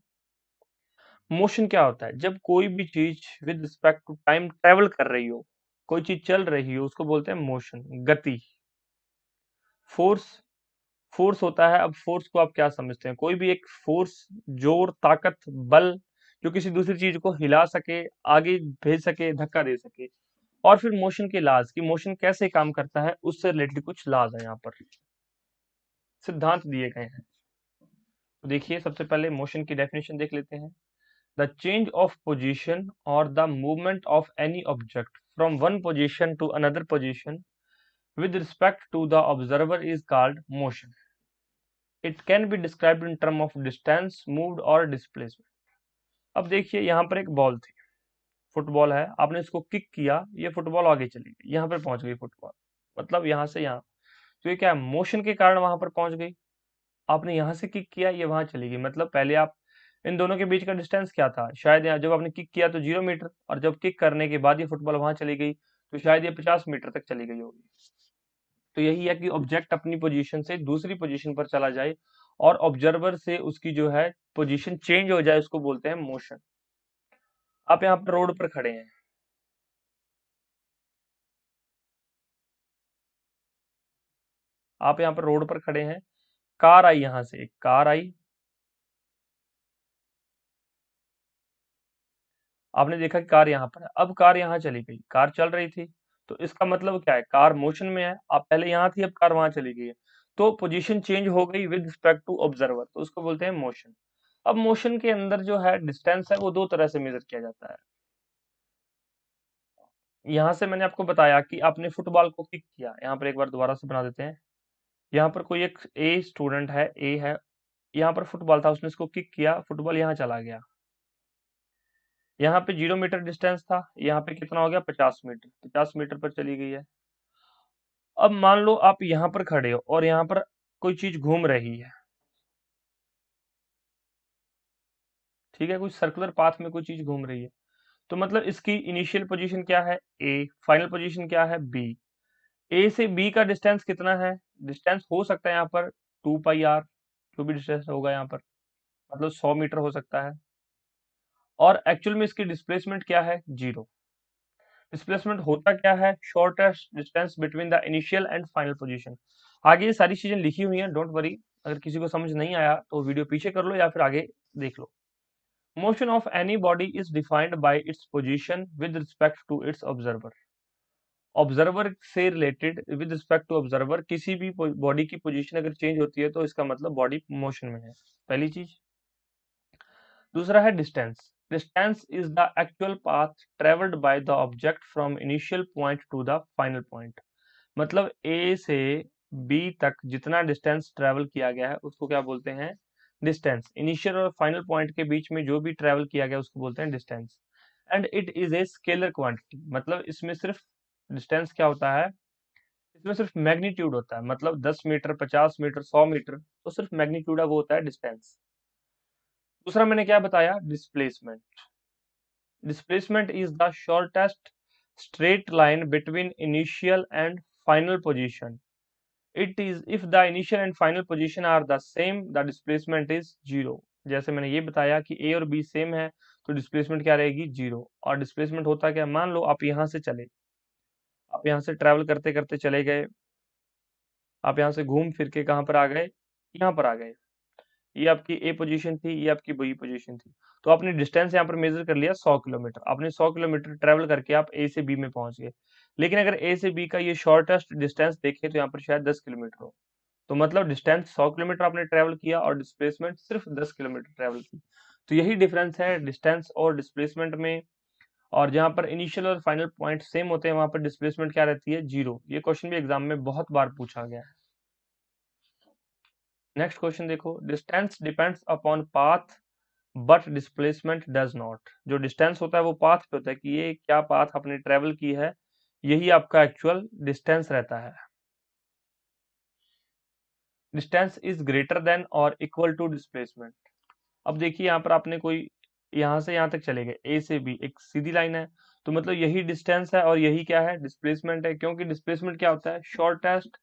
मोशन क्या होता है? जब कोई भी चीज with respect to time travel कर रही हो, कोई चीज चल रही हो, उसको बोलते हैं मोशन, गति। फोर्स, फोर्स होता है, अब फोर्स को आप क्या समझते हैं? कोई भी एक फोर्स, जोर, ताकत, बल, जो किसी दूसरी चीज को हिला सके, आगे भेज सके, धक्का दे सके। और फिर मोशन के लाज, कि मोशन कैसे काम करता है, उससे रिलेटेड कुछ लाज है यहाँ पर, सिद्धांत दिए गए हैं। तो देखिए, सबसे पहले मोशन की डेफिनेशन देख लेते हैं। द चेंज ऑफ पोजीशन और the movement of any object from one position to another position with respect to the observer is called motion. It can be described in term of distance moved or displacement. अब देखिए, यहाँ पर एक ball थी, football है, आपने इसको kick किया, ये फुटबॉल आगे चली गई, यहाँ पर पहुंच गई फुटबॉल, मतलब यहाँ से यहाँ। तो ये क्या है? मोशन के कारण वहां पर पहुंच गई। आपने यहाँ से किक किया, ये वहां चली गई, मतलब पहले आप, इन दोनों के बीच का डिस्टेंस क्या था? शायद यहाँ जब आपने किक किया तो 0 मीटर, और जब किक करने के बाद ये फुटबॉल वहां चली गई, तो शायद ये 50 मीटर तक चली गई होगी। तो यही है कि ऑब्जेक्ट अपनी पोजीशन से दूसरी पोजीशन पर चला जाए और ऑब्जर्वर से उसकी जो है पोजीशन चेंज हो जाए, उसको बोलते हैं मोशन। आप यहाँ पर रोड पर खड़े हैं, आप यहाँ पर रोड पर खड़े हैं, कार आई, यहाँ से एक कार आई, आपने देखा कि कार यहाँ पर है, अब कार यहाँ चली गई, कार चल रही थी, तो इसका मतलब क्या है? कार मोशन में है, आप पहले यहाँ थी, अब कार वहां चली गई है, तो पोजीशन चेंज हो गई विद रिस्पेक्ट टू ऑब्जर्वर, तो उसको बोलते हैं मोशन। अब मोशन के अंदर जो है डिस्टेंस है, वो दो तरह से मेजर किया जाता है। यहाँ से मैंने आपको बताया कि आपने फुटबॉल को किक किया, यहाँ पर एक बार दोबारा से बना देते हैं। यहाँ पर कोई एक ए स्टूडेंट है, ए है, यहाँ पर फुटबॉल था, उसने इसको किक किया, फुटबॉल यहाँ चला गया, यहाँ पे 0 मीटर डिस्टेंस था, यहाँ पे कितना हो गया? 50 मीटर, 50 मीटर पर चली गई है। अब मान लो आप यहाँ पर खड़े हो और यहाँ पर कोई चीज घूम रही है, ठीक है, कुछ सर्कुलर पाथ में कोई चीज घूम रही है, तो मतलब इसकी इनिशियल पोजीशन क्या है? ए, फाइनल पोजीशन क्या है? बी। ए से बी का डिस्टेंस कितना है? डिस्टेंस हो सकता है यहाँ पर 2 पाई आर, जो भी डिस्टेंस होगा यहाँ पर, मतलब 100 मीटर हो सकता है। और एक्चुअल में इसकी डिस्प्लेसमेंट क्या है? 0। डिस्प्लेसमेंट होता क्या है? Shortest distance between the initial and final position. आगे ये सारी चीजें लिखी हुई हैं, डोंट वरी, अगर किसी को समझ नहीं आया तो वीडियो पीछे कर लो या फिर आगे देख लो। Motion of any body is defined by its position with respect to its observer. Observer से related, with respect to observer, किसी भी बॉडी की पोजीशन अगर चेंज होती है तो इसका मतलब बॉडी मोशन में है, पहली चीज। दूसरा है distance. Distance is the actual path travelled by the object from initial point two the final point. मतलब ए से बी तक जितना डिस्टेंस ट्रेवल किया गया है उसको क्या बोलते हैं? डिस्टेंस। इनिशियल और फाइनल पॉइंट के बीच में जो भी ट्रेवल किया गया उसको बोलते हैं distance. And it is a scalar quantity, मतलब इसमें सिर्फ डिस्टेंस क्या होता है? इसमें सिर्फ मैग्नीट्यूड होता है, मतलब 10 मीटर, 50 मीटर, 100 मीटर, तो सिर्फ मैग्नीट्यूड है, वो होता है डिस्टेंस। दूसरा मैंने क्या बताया? Displacement. Displacement is the shortest straight line between initial and final position. It is if the initial and final position are the same, the displacement is zero. जैसे मैंने ये बताया कि A और B सेम है, तो डिस्प्लेसमेंट क्या रहेगी? 0। और डिस्प्लेसमेंट होता क्या? मान लो आप यहाँ से चले, आप यहाँ से ट्रेवल करते करते चले गए, आप यहाँ से घूम फिर के कहाँ पर आ गए? यहाँ पर आ गए। ये आपकी ए पोजीशन थी, ये आपकी बी पोजीशन थी, तो आपने डिस्टेंस यहाँ पर मेजर कर लिया 100 किलोमीटर, आपने 100 किलोमीटर ट्रेवल करके आप ए से बी में पहुंच गए। लेकिन अगर ए से बी का ये शॉर्टेस्ट डिस्टेंस देखें तो यहाँ पर शायद 10 किलोमीटर हो, तो मतलब डिस्टेंस 100 किलोमीटर आपने ट्रेवल किया और डिस्प्लेसमेंट सिर्फ 10 किलोमीटर ट्रेवल की। तो यही डिफरेंस है डिस्टेंस और डिस्प्लेसमेंट में। और जहां पर इनिशियल और फाइनल पॉइंट सेम होते हैं वहां पर डिस्प्लेसमेंट क्या रहती है? 0। ये क्वेश्चन भी एग्जाम में बहुत बार पूछा गया है। नेक्स्ट क्वेश्चन देखो, distance depends upon path but displacement does not. जो डिस्टेंस होता है वो पाथ पे होता है कि ये क्या पाथ आपने ट्रेवल की है, यही आपका एक्चुअल डिस्टेंस रहता है। डिस्टेंस इज ग्रेटर देन और इक्वल टू डिस्प्लेसमेंट। अब देखिए यहाँ पर आपने कोई यहाँ से यहाँ तक चले गए, ए से बी एक सीधी लाइन है, तो मतलब यही डिस्टेंस है और यही क्या है, डिस्प्लेसमेंट है। क्योंकि डिस्प्लेसमेंट क्या होता है, shortest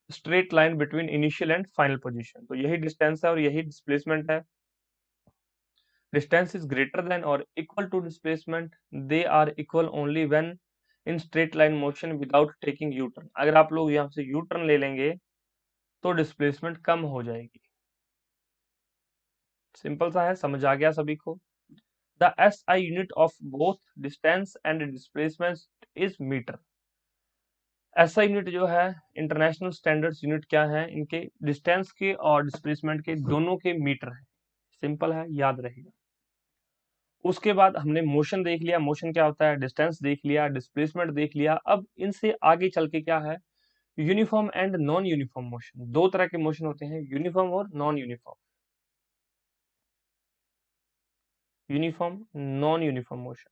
straight line between initial and final position. तो यही डिस्टेंस है और यही डिस्प्लेसमेंट है। डिस्टेंस इज ग्रेटर देन और equal to displacement, they are equal only when in straight line motion without taking U turn. अगर आप लोग यहाँ से यू टर्न ले लेंगे तो डिस्प्लेसमेंट कम हो जाएगी। सिंपल सा है, समझ आ गया सभी को। The SI unit of both distance and displacement is metre. SI unit जो है, इंटरनेशनल स्टैंडर्ड्स यूनिट क्या है, इनके डिस्टेंस के और डिस्प्लेसमेंट के दोनों के मीटर है। सिंपल है, याद रहेगा। उसके बाद हमने मोशन देख लिया, मोशन क्या होता है, डिस्टेंस देख लिया, डिस्प्लेसमेंट देख लिया। अब इनसे आगे चल के क्या है, uniform and non uniform motion. दो तरह के मोशन होते हैं, यूनिफॉर्म और non uniform. Uniform, non uniform motion.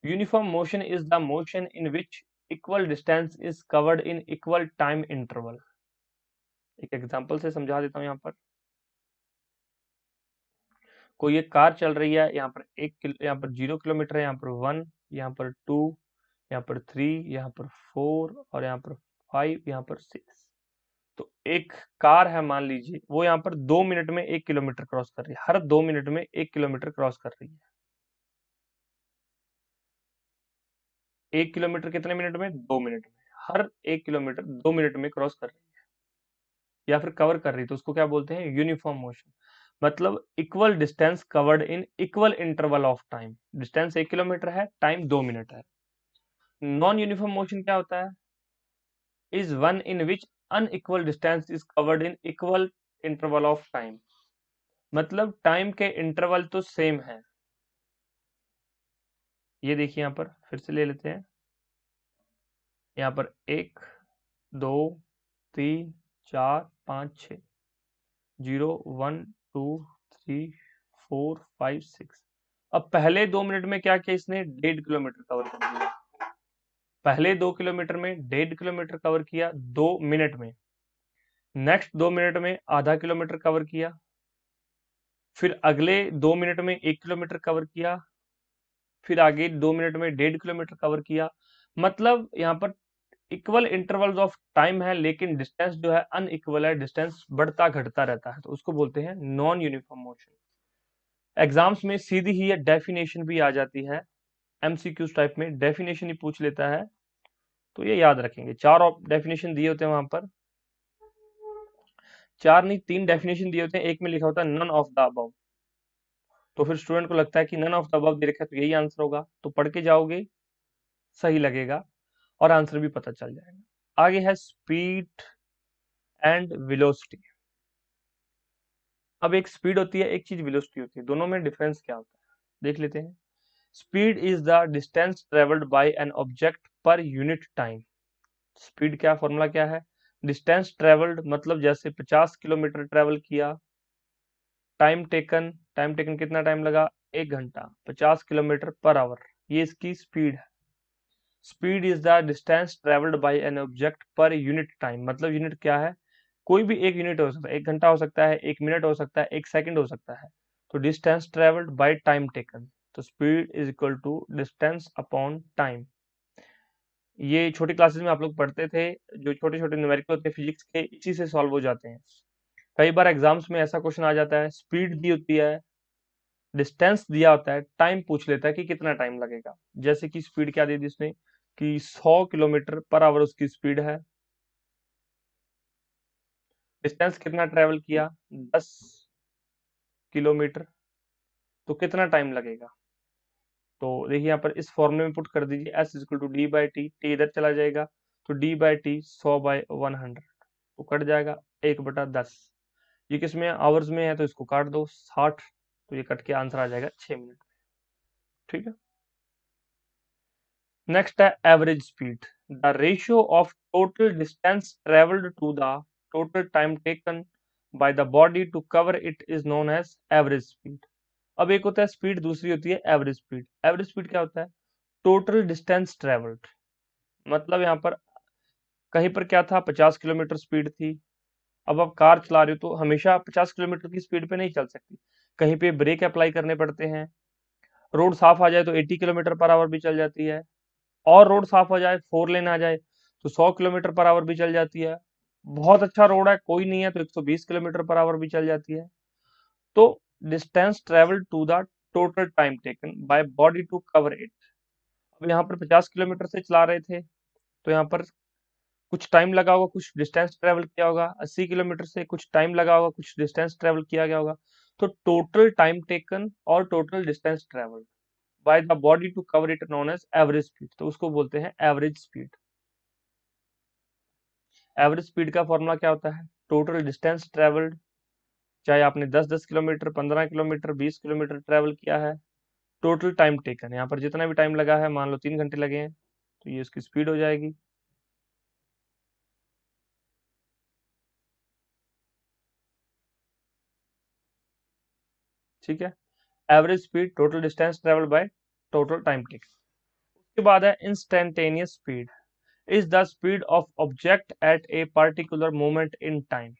Uniform motion is the motion in which equal distance is covered in equal time interval. एक एग्जांपल से समझा देता हूं। यहाँ पर कोई एक कार चल रही है, यहाँ पर यहाँ पर 0 किलोमीटर है, यहाँ पर 1, यहाँ पर 2, यहाँ पर 3, यहाँ पर 4 और यहाँ पर 5, यहाँ पर 6। तो एक कार है, मान लीजिए वो यहाँ पर 2 मिनट में 1 किलोमीटर क्रॉस कर रही है। हर 2 मिनट में 1 किलोमीटर क्रॉस कर रही है। 1 किलोमीटर कितने मिनट में, 2 मिनट में। हर 1 किलोमीटर 2 मिनट में क्रॉस कर रही है या फिर कवर कर रही है, तो उसको क्या बोलते हैं, यूनिफॉर्म मोशन। मतलब equal distance covered in equal interval of time. Distance 1 kilometre है, टाइम 2 मिनट है। नॉन यूनिफॉर्म मोशन क्या होता है, is one in which unequal distance is covered in equal interval of time. मतलब टाइम के interval तो same है। ये देखिए यहाँ पर फिर से ले लेते हैं। यहाँ पर 1, 2, 3, 4, 5, 6, 0, 1, 2, 3, 4, 5, 6। अब पहले 2 मिनट में क्या किया इसने, 1.5 किलोमीटर कवर कर दिया। पहले 2 किलोमीटर में 1.5 किलोमीटर कवर किया 2 मिनट में। नेक्स्ट 2 मिनट में ½ किलोमीटर कवर किया। फिर अगले 2 मिनट में 1 किलोमीटर कवर किया। फिर आगे 2 मिनट में 1.5 किलोमीटर कवर किया। मतलब यहाँ पर इक्वल इंटरवल्स ऑफ टाइम है, लेकिन डिस्टेंस जो है अनइक्वल है, डिस्टेंस बढ़ता घटता रहता है, तो उसको बोलते हैं नॉन यूनिफॉर्म मोशन। एग्जाम्स में सीधी ही डेफिनेशन भी आ जाती है, एमसीक्यूज टाइप में डेफिनेशन ही पूछ लेता है, तो ये याद रखेंगे। 4 डेफिनेशन दिए होते हैं वहां पर, 4 नहीं 3 डेफिनेशन दिए होते हैं। एक में लिखा होता है नन ऑफ द अबव, तो फिर स्टूडेंट को लगता है कि नन ऑफ द अबव दे रखा है तो यही आंसर होगा, तो पढ़ के जाओगे सही लगेगा और आंसर भी पता चल जाएगा। आगे है स्पीड एंड वेलोसिटी। अब एक स्पीड होती है, एक चीज वेलोसिटी होती है, दोनों में डिफरेंस क्या होता है देख लेते हैं। Speed is the distance travelled bye an object per unit time. Speed क्या, फॉर्मूला क्या है, डिस्टेंस ट्रेवल्ड मतलब जैसे 50 किलोमीटर ट्रेवल किया, टाइम टेकन कितना टाइम लगा, 1 घंटा, 50 किलोमीटर पर आवर, ये इसकी स्पीड है। Speed is the distance travelled bye an object per unit time. मतलब यूनिट क्या है, कोई भी एक यूनिट हो सकता है, 1 घंटा हो सकता है, 1 मिनट हो सकता है, 1 सेकंड हो सकता है। तो distance travelled by time taken, तो speed is equal to distance upon time. ये छोटी क्लासेस में आप लोग पढ़ते थे, जो छोटे छोटे न्यूमेरिकल होते हैं फिजिक्स के, इसी से सॉल्व हो जाते हैं। कई बार एग्जाम्स में ऐसा क्वेश्चन आ जाता है, स्पीड दी होती है, डिस्टेंस दिया होता है, टाइम पूछ लेता है कि कितना टाइम लगेगा। जैसे कि स्पीड क्या दे दी उसने कि 100 किलोमीटर पर आवर उसकी स्पीड है, डिस्टेंस कितना ट्रेवल किया 10 किलोमीटर, तो कितना टाइम लगेगा। तो देखिए यहाँ पर इस फॉर्मूले में पुट कर दीजिए, S equal to D by T, T इधर चला जाएगा तो डी बाई टी 100/100, तो कट जाएगा 1/10। ये किस में आवर्स में है तो इसको काट दो 60, तो ये कट के आंसर आ जाएगा 6 मिनट। ठीक है। नेक्स्ट है average speed, the ratio of total distance travelled to the total time taken by the body to cover it is known as average speed. अब एक होता है स्पीड, दूसरी होती है एवरेज स्पीड। एवरेज स्पीड क्या होता है? Total distance travelled. मतलब यहाँ पर कहीं पर क्या था, 50 किलोमीटर स्पीड थी। अब आप कार चला रहे हो तो हमेशा 50 किलोमीटर की स्पीड पे नहीं चल सकती, कहीं पे ब्रेक अप्लाई करने पड़ते हैं। रोड साफ आ जाए तो 80 किलोमीटर पर आवर भी चल जाती है, और रोड साफ हो जाए, 4 लेन आ जाए तो 100 किलोमीटर पर आवर भी चल जाती है। बहुत अच्छा रोड है, कोई नहीं है तो 120 किलोमीटर पर आवर भी चल जाती है। तो distance travel to the total time taken by body to cover it. अब यहाँ पर 50 किलोमीटर से चला रहे थे तो यहाँ पर कुछ टाइम लगा होगा, कुछ डिस्टेंस ट्रेवल किया होगा। 80 किलोमीटर से कुछ टाइम लगा होगा, कुछ डिस्टेंस ट्रेवल किया गया होगा। तो टोटल टाइम टेकन और total distance travel by the body to cover it known as average speed, तो उसको बोलते हैं एवरेज स्पीड। एवरेज स्पीड का फॉर्मूला क्या होता है? टोटल डिस्टेंस ट्रेवल्ड, चाहे आपने 10-10 किलोमीटर, 15 किलोमीटर, 20 किलोमीटर ट्रेवल किया है, टोटल टाइम टेकन, यहाँ पर जितना भी टाइम लगा है, मान लो 3 घंटे लगे हैं, तो ये उसकी स्पीड हो जाएगी। ठीक है, average speed total distance travel bye total time taken. उसके बाद है instantaneous speed, is the speed of object at a particular moment in time.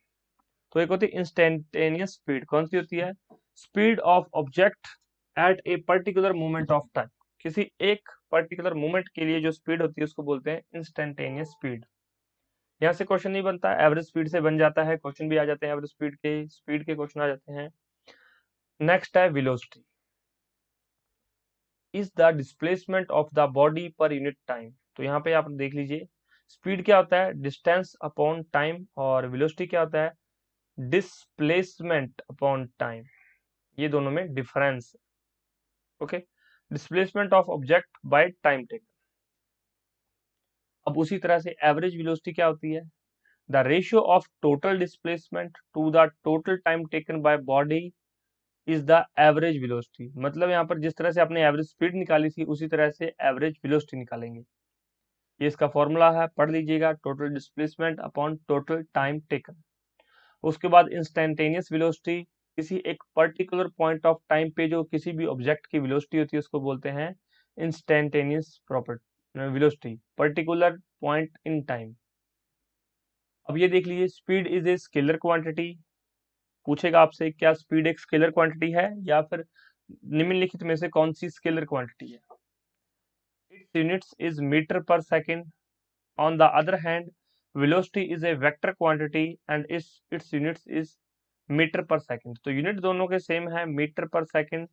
तो एक होती है इंस्टेंटेनियस स्पीड, कौन सी होती है? Speed of object at a particular moment of time. किसी एक पर्टिकुलर मोमेंट के लिए जो स्पीड होती है उसको बोलते हैं इंस्टेंटेनियस स्पीड। यहाँ से क्वेश्चन नहीं बनता, एवरेज स्पीड से बन जाता है, क्वेश्चन भी आ जाते हैं एवरेज स्पीड के क्वेश्चन आ जाते हैं। नेक्स्ट है velocity, is the displacement of the body per unit time. तो यहाँ पे आप देख लीजिए, स्पीड क्या होता है? डिस्टेंस अपॉन टाइम, और वेलोसिटी क्या होता है? Displacement upon time. ये दोनों में difference. Okay, displacement of object by time taken. अब उसी तरह से एवरेज वेलोसिटी क्या होती है? The ratio of total displacement to the total time taken by body is the average velocity. मतलब यहाँ पर जिस तरह से आपने एवरेज स्पीड निकाली थी उसी तरह से एवरेज वेलोसिटी निकालेंगे। ये इसका फॉर्मूला है, पढ़ लीजिएगा, total displacement upon total time taken. उसके बाद इंस्टेंटेनियस वेलोसिटी, किसी एक पर्टिकुलर पॉइंट ऑफ टाइम पे जो किसी भी ऑब्जेक्ट की वेलोसिटी होती है उसको बोलते हैं instantaneous velocity, particular point in time. अब ये देख लीजिए, speed is a scalar quantity. पूछेगा आपसे क्या स्पीड एक स्केलर क्वांटिटी है, या फिर निम्नलिखित में से कौन सी स्केलर क्वांटिटी है? Its units is metre per second. On the other hand, velocity is a vector quantity and its units is metre per second. तो यूनिट दोनों के सेम है, मीटर पर सेकेंड,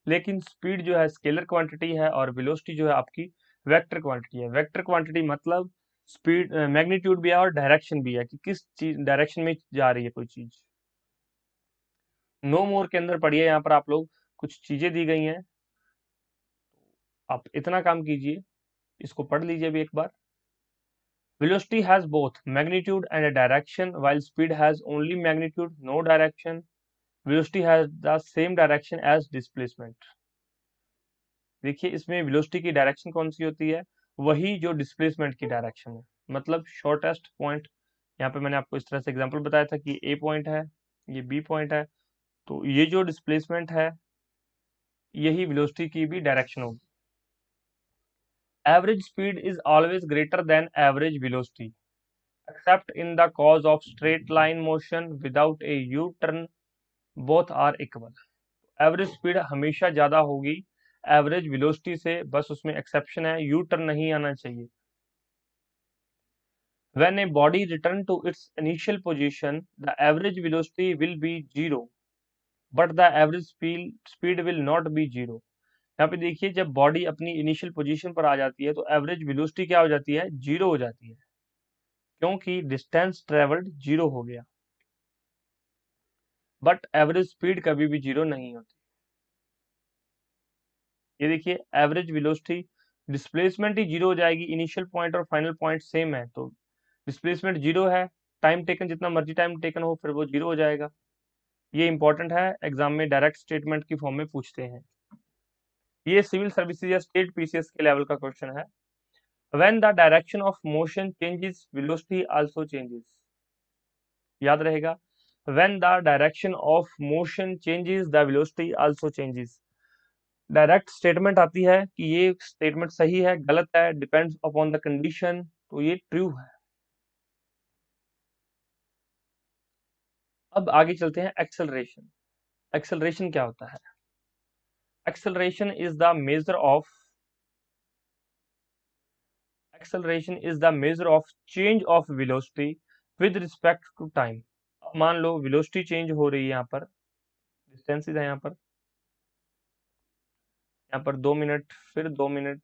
लेकिन स्पीड जो है स्केलर क्वांटिटी है और वेलोसिटी जो है आपकी वेक्टर क्वांटिटी है। वेक्टर क्वांटिटी मतलब स्पीड मैग्नीट्यूड भी है और डायरेक्शन भी है कि किस चीज डायरेक्शन में जा रही है कोई चीज। नो मोर के अंदर पढ़िए, यहाँ पर आप लोग कुछ चीजें दी गई हैं, आप इतना काम कीजिए, इसको पढ़ लीजिए भी एक बार। Velocity has both magnitude and a direction, while speed has only magnitude, no direction. Velocity has the same direction as displacement. देखिए इसमें वेलोसिटी की डायरेक्शन कौन सी होती है? वही जो डिस्प्लेसमेंट की डायरेक्शन है। मतलब शॉर्टेस्ट पॉइंट, यहाँ पे मैंने आपको इस तरह से एग्जांपल बताया था कि ए पॉइंट है, ये बी पॉइंट है, तो ये जो डिस्प्लेसमेंट है यही वेलोसिटी की भी डायरेक्शन होगी। Average speed is always greater than average velocity except in the cause of straight line motion without a U-turn, both are equal। Average speed हमेशा ज्यादा होगी एवरेज वेलोसिटी से, बस उसमें एक्सेप्शन है, यू टर्न नहीं आना चाहिए। When a body return to its initial position, the average velocity will be zero, but the average speed will not be zero। यहाँ पे देखिए जब बॉडी अपनी इनिशियल पोजीशन पर आ जाती है तो एवरेज वेलोसिटी क्या हो जाती है? जीरो हो जाती है, क्योंकि डिस्टेंस ट्रेवल्ड जीरो हो गया। बट एवरेज स्पीड कभी भी जीरो नहीं होती। ये देखिए एवरेज वेलोसिटी, डिस्प्लेसमेंट ही जीरो हो जाएगी, इनिशियल पॉइंट और फाइनल पॉइंट सेम है, तो डिस्प्लेसमेंट जीरो है, टाइम टेकन जितना मर्जी टाइम टेकन हो फिर वो जीरो हो जाएगा। ये इंपॉर्टेंट है, एग्जाम में डायरेक्ट स्टेटमेंट की फॉर्म में पूछते हैं। ये सिविल सर्विसेज या स्टेट पीसीएस के लेवल का क्वेश्चन है। When the direction of motion changes velocity also changes. याद रहेगा, when the direction of motion changes the velocity also changes. Direct statement आती है कि ये स्टेटमेंट सही है, गलत है, डिपेंड्स अपॉन द कंडीशन, तो ये ट्रू है। अब आगे चलते हैं एक्सेलरेशन। एक्सेलरेशन क्या होता है? Acceleration is the measure of acceleration is the measure of change of velocity with respect to time। अब मान लो velocity change हो रही है, यहाँ पर डिस्टेंसेस है, यहाँ पर 2 मिनट, फिर 2 मिनट,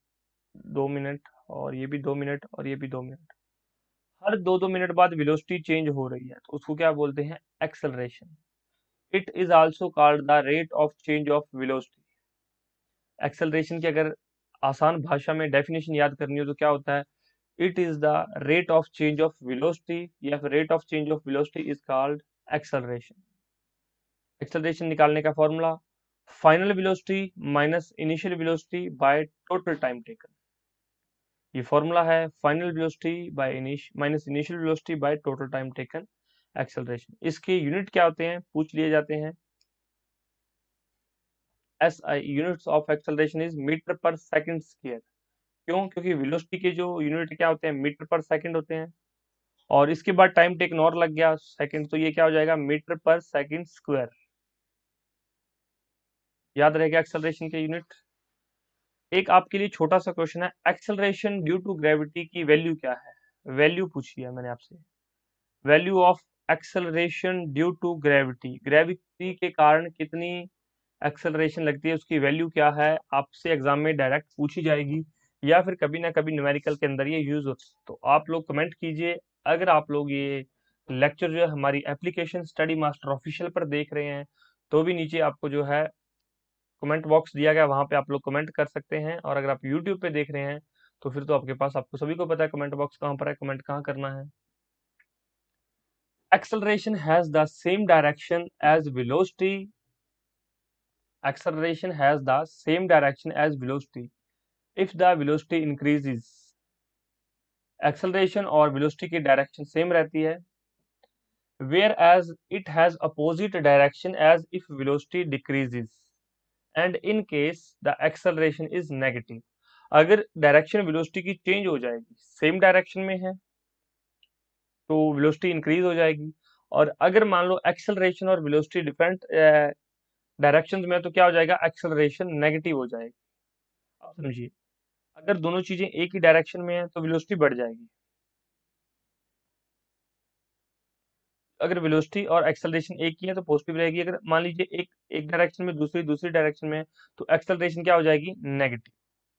2 मिनट, और ये भी 2 मिनट, और ये भी 2 मिनट। हर 2-2 मिनट बाद velocity चेंज हो रही है, तो उसको क्या बोलते हैं? Acceleration. It is also called the rate of change of velocity। Acceleration की अगर आसान भाषा में डेफिनेशन याद करनी हो तो क्या होता है? It is the rate of change of velocity, या फिर rate of change of velocity is called acceleration. Acceleration निकालने का formula, final velocity minus initial velocity by total time taken. ये फॉर्मूला है, final velocity by minus initial velocity by total time taken acceleration. इसके unit क्या होते हैं, पूछ लिए जाते हैं। SI units of acceleration is metre per second square. क्यों? क्योंकि वेलोसिटी के जो यूनिट क्या होते हैं, मीटर पर सेकंड होते हैं, और इसके बाद टाइम टेकन और लग गया सेकंड, तो ये क्या हो जाएगा? Metre per second square. याद रहेगा एक्सेलरेशन के यूनिट। एक आपके लिए छोटा सा क्वेश्चन है, एक्सेलरेशन ड्यू टू ग्रेविटी की वैल्यू क्या है? वैल्यू पूछी है मैंने आपसे, value of acceleration due to gravity. Gravity के कारण कितनी एक्सेलरेशन लगती है, उसकी वैल्यू क्या है, आपसे एग्जाम में डायरेक्ट पूछी जाएगी, या फिर कभी ना कभी न्यूमेरिकल के अंदर ये यूज होता है। तो आप लोग कमेंट कीजिए। अगर आप लोग ये लेक्चर जो है हमारी एप्लीकेशन स्टडी मास्टर ऑफिशियल पर देख रहे हैं, तो भी नीचे आपको जो है कमेंट बॉक्स दिया गया, वहां पे आप लोग कमेंट कर सकते हैं। और अगर आप यूट्यूब पे देख रहे हैं, तो फिर तो आपके पास, आपको सभी को पता है कमेंट बॉक्स कहाँ पर है, कमेंट कहाँ करना है। acceleration has the same direction as velocity। acceleration has the same direction as velocity if the velocity increases। acceleration और velocity की डायरेक्शन सेम रहती है, whereas it has opposite direction as if velocity decreases and in case the acceleration is negative। अगर direction velocity की change हो जाएगी, same direction में है तो वेलोसिटी इंक्रीज हो जाएगी, और अगर मान लो एक्सेलरेशन और वेलोसिटी डिफरेंट डायरेक्शंस में है, तो क्या हो जाएगा? एक्सेलरेशन नेगेटिव हो जाएगी। आप समझिए, अगर दोनों चीजें एक ही डायरेक्शन में है तो वेलोसिटी बढ़ जाएगी। अगर वेलोसिटी और एक्सेलरेशन एक ही है तो पॉजिटिव रहेगी। अगर मान लीजिए एक एक डायरेक्शन में, दूसरी दूसरी डायरेक्शन में है, तो एक्सेलरेशन क्या हो जाएगी? नेगेटिव।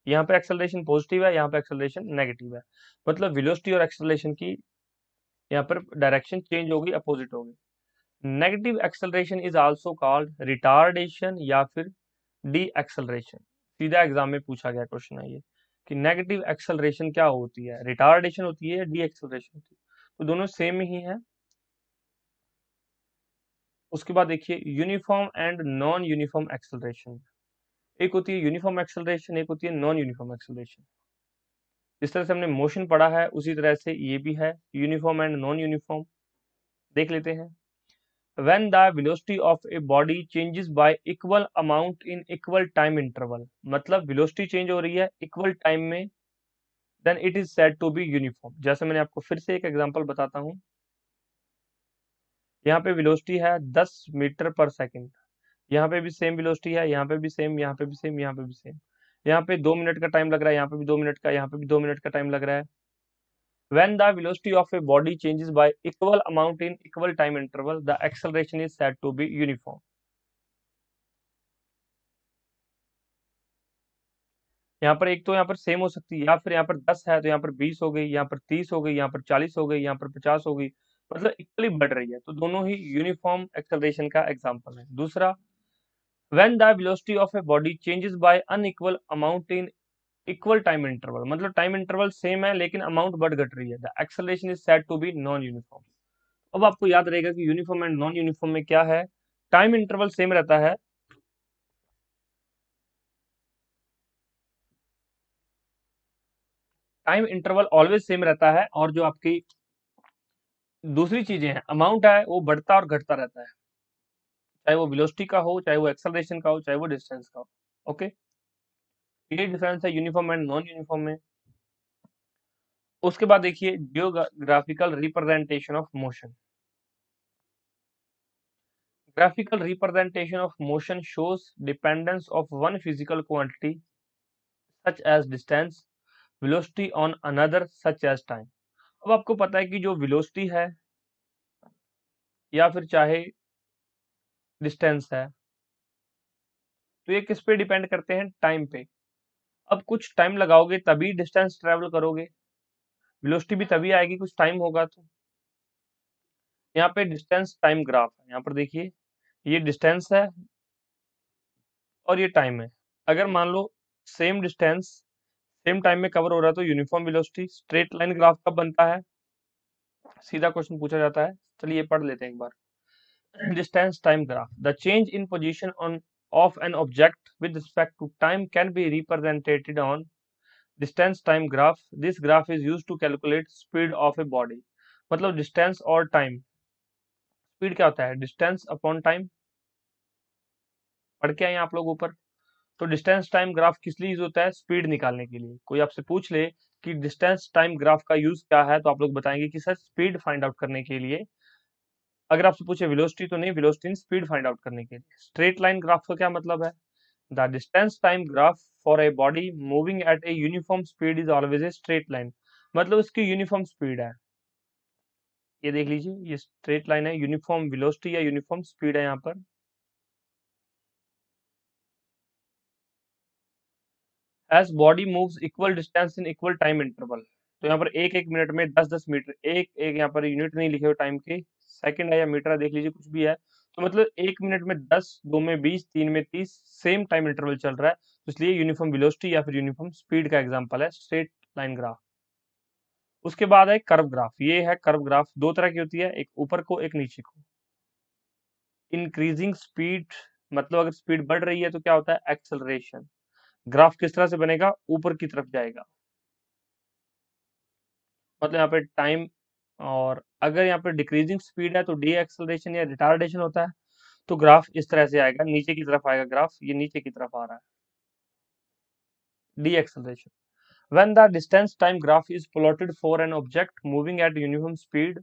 यहाँ पे एक्सेलरेशन पॉजिटिव है, यहाँ पे एक्सेलरेशन नेगेटिव है, मतलब वेलोसिटी और एक्सेलरेशन की यहाँ पर डायरेक्शन चेंज होगी, अपोजिट होगी। Negative acceleration is also called retardation या फिर डी एक्सेलरेशन। सीधा एग्जाम में पूछा गया क्वेश्चन है ये, कि नेगेटिव एक्सेलरेशन क्या होती है, रिटार्डेशन होती है या डी एक्सेलरेशन होती है? तो दोनों सेम ही है। उसके बाद देखिए, uniform and non uniform acceleration. एक होती है यूनिफॉर्म एक्सेलरेशन, एक होती है नॉन यूनिफॉर्म एक्सेलरेशन। जिस तरह से हमने मोशन पढ़ा है, उसी तरह से ये भी है, यूनिफॉर्म एंड नॉन यूनिफॉर्म। देख लेते हैं। when the velocity of a body changes by equal amount in equal time interval, मतलब velocity change हो रही है equal time में, then it is said to be uniform। जैसे मैंने आपको फिर से एक एग्जांपल बताता हूँ, यहाँ पे velocity है 10 मीटर पर सेकंड, यहाँ पे भी सेम velocity है, यहाँ पे भी सेम, यहाँ पे भी सेम, यहाँ पे भी सेम। यहाँ पे 2 मिनट का टाइम लग रहा है, यहाँ पे भी 2 मिनट का, यहाँ पे भी 2 मिनट का टाइम लग रहा है। when the velocity of a body changes by equal amount in equal time interval, the acceleration is said to be uniform। यहाँ पर एक तो यहाँ पर सेम हो सकती है, या फिर यहाँ पर 10 है तो यहाँ पर 20 हो गई, यहाँ पर 30 हो गई, यहाँ पर 40 हो गई, यहाँ पर 50 हो गई, मतलब इक्वली बढ़ रही है, तो दोनों ही यूनिफॉर्म एक्सेलरेशन का एग्जांपल है। दूसरा, when the velocity of a body changes by unequal amount in equal time interval, मतलब टाइम इंटरवल सेम है लेकिन अमाउंट बढ़ घट रही है, the acceleration is said to be non uniform. अब आपको याद रहेगा कि यूनिफॉर्म एंड नॉन यूनिफॉर्म में क्या है, टाइम इंटरवल सेम रहता है, टाइम इंटरवल ऑलवेज सेम रहता है, और जो आपकी दूसरी चीजें हैं, अमाउंट है वो बढ़ता और घटता रहता है, चाहे वो वेलोसिटी का हो, चाहे वो एक्सेलरेशन का हो, चाहे वो डिस्टेंस का हो। ओके, ये डिफरेंस है यूनिफॉर्म एंड नॉन यूनिफॉर्म में। उसके बाद देखिए geographical representation of motion. Graphical representation of motion shows dependence of one physical quantity such as distance, velocity on another such as time। अब आपको पता है कि जो velocity है या फिर चाहे डिस्टेंस है, तो ये किस पे डिपेंड करते हैं? टाइम पे। अब कुछ टाइम लगाओगे तभी डिस्टेंस ट्रेवल करोगे, वेलोसिटी भी तभी आएगी, कुछ टाइम होगा तो। यहाँ पे डिस्टेंस टाइम ग्राफ है, यहाँ पर देखिए ये डिस्टेंस है और ये टाइम है। अगर मान लो सेम डिस्टेंस सेम टाइम में कवर हो रहा है तो uniform velocity. Straight line graph कब बनता है? सीधा क्वेश्चन पूछा जाता है। चलिए पढ़ लेते हैं एक बार। Distance time graph, the change in position on of an object with respect to time can be represented on distance time graph. This graph is used to calculate speed of a body. मतलब distance और time, speed क्या होता है? Distance upon time. पढ़ के आए आप लोग ऊपर। तो डिस्टेंस टाइम ग्राफ किस लिए यूज होता है? स्पीड निकालने के लिए। कोई आपसे पूछ ले कि डिस्टेंस टाइम ग्राफ का यूज क्या है, तो आप लोग बताएंगे कि सर स्पीड फाइंड आउट करने के लिए। अगर आपसे पूछे वेलोसिटी, तो नहीं, वेलोसिटी स्पीड फाइंड आउट करने के लिए। स्ट्रेट लाइन ग्राफ का क्या मतलब है? The distance time graph for a body moving at a uniform speed is always a straight line. मतलब इसकी यूनिफॉर्म स्पीड है। ये देख लीजिए, ये स्ट्रेट लाइन है, यूनिफॉर्म वेलोसिटी या यूनिफॉर्म स्पीड है यहाँ पर। As body moves equal distance in equal time interval. तो यहाँ पर एक एक मिनट में 10-10 मीटर, एक एक यहाँ पर यूनिट नहीं लिखे हुए टाइम के, सेकंड है या मीटर है, देख लीजिए कुछ भी है। तो मतलब एक मिनट में 10, दो में 20, तीन में 30, सेम टाइम इंटरवल चल रहा है, तो इसलिए यूनिफॉर्म वेलोसिटी या फिर यूनिफॉर्म स्पीड का एग्जांपल है स्ट्रेट लाइन ग्राफ। उसके बाद है कर्व ग्राफ। ये है कर्व ग्राफ, दो तरह की होती है, एक ऊपर को एक नीचे को। इंक्रीजिंग स्पीड, मतलब अगर स्पीड बढ़ रही है तो क्या होता है? एक्सेलरेशन। ग्राफ किस तरह से बनेगा? ऊपर की तरफ जाएगा, मतलब यहाँ पे टाइम। और अगर यहाँ पे डिक्रीजिंग स्पीड है तो डी एक्सेलरेशन या रिटार्डेशन होता है। तो ग्राफ इस तरह से आएगा, नीचे की तरफ आएगा ग्राफ, ये नीचे की तरफ आ रहा है, D acceleration. When the distance time graph is plotted for an object moving at uniform speed,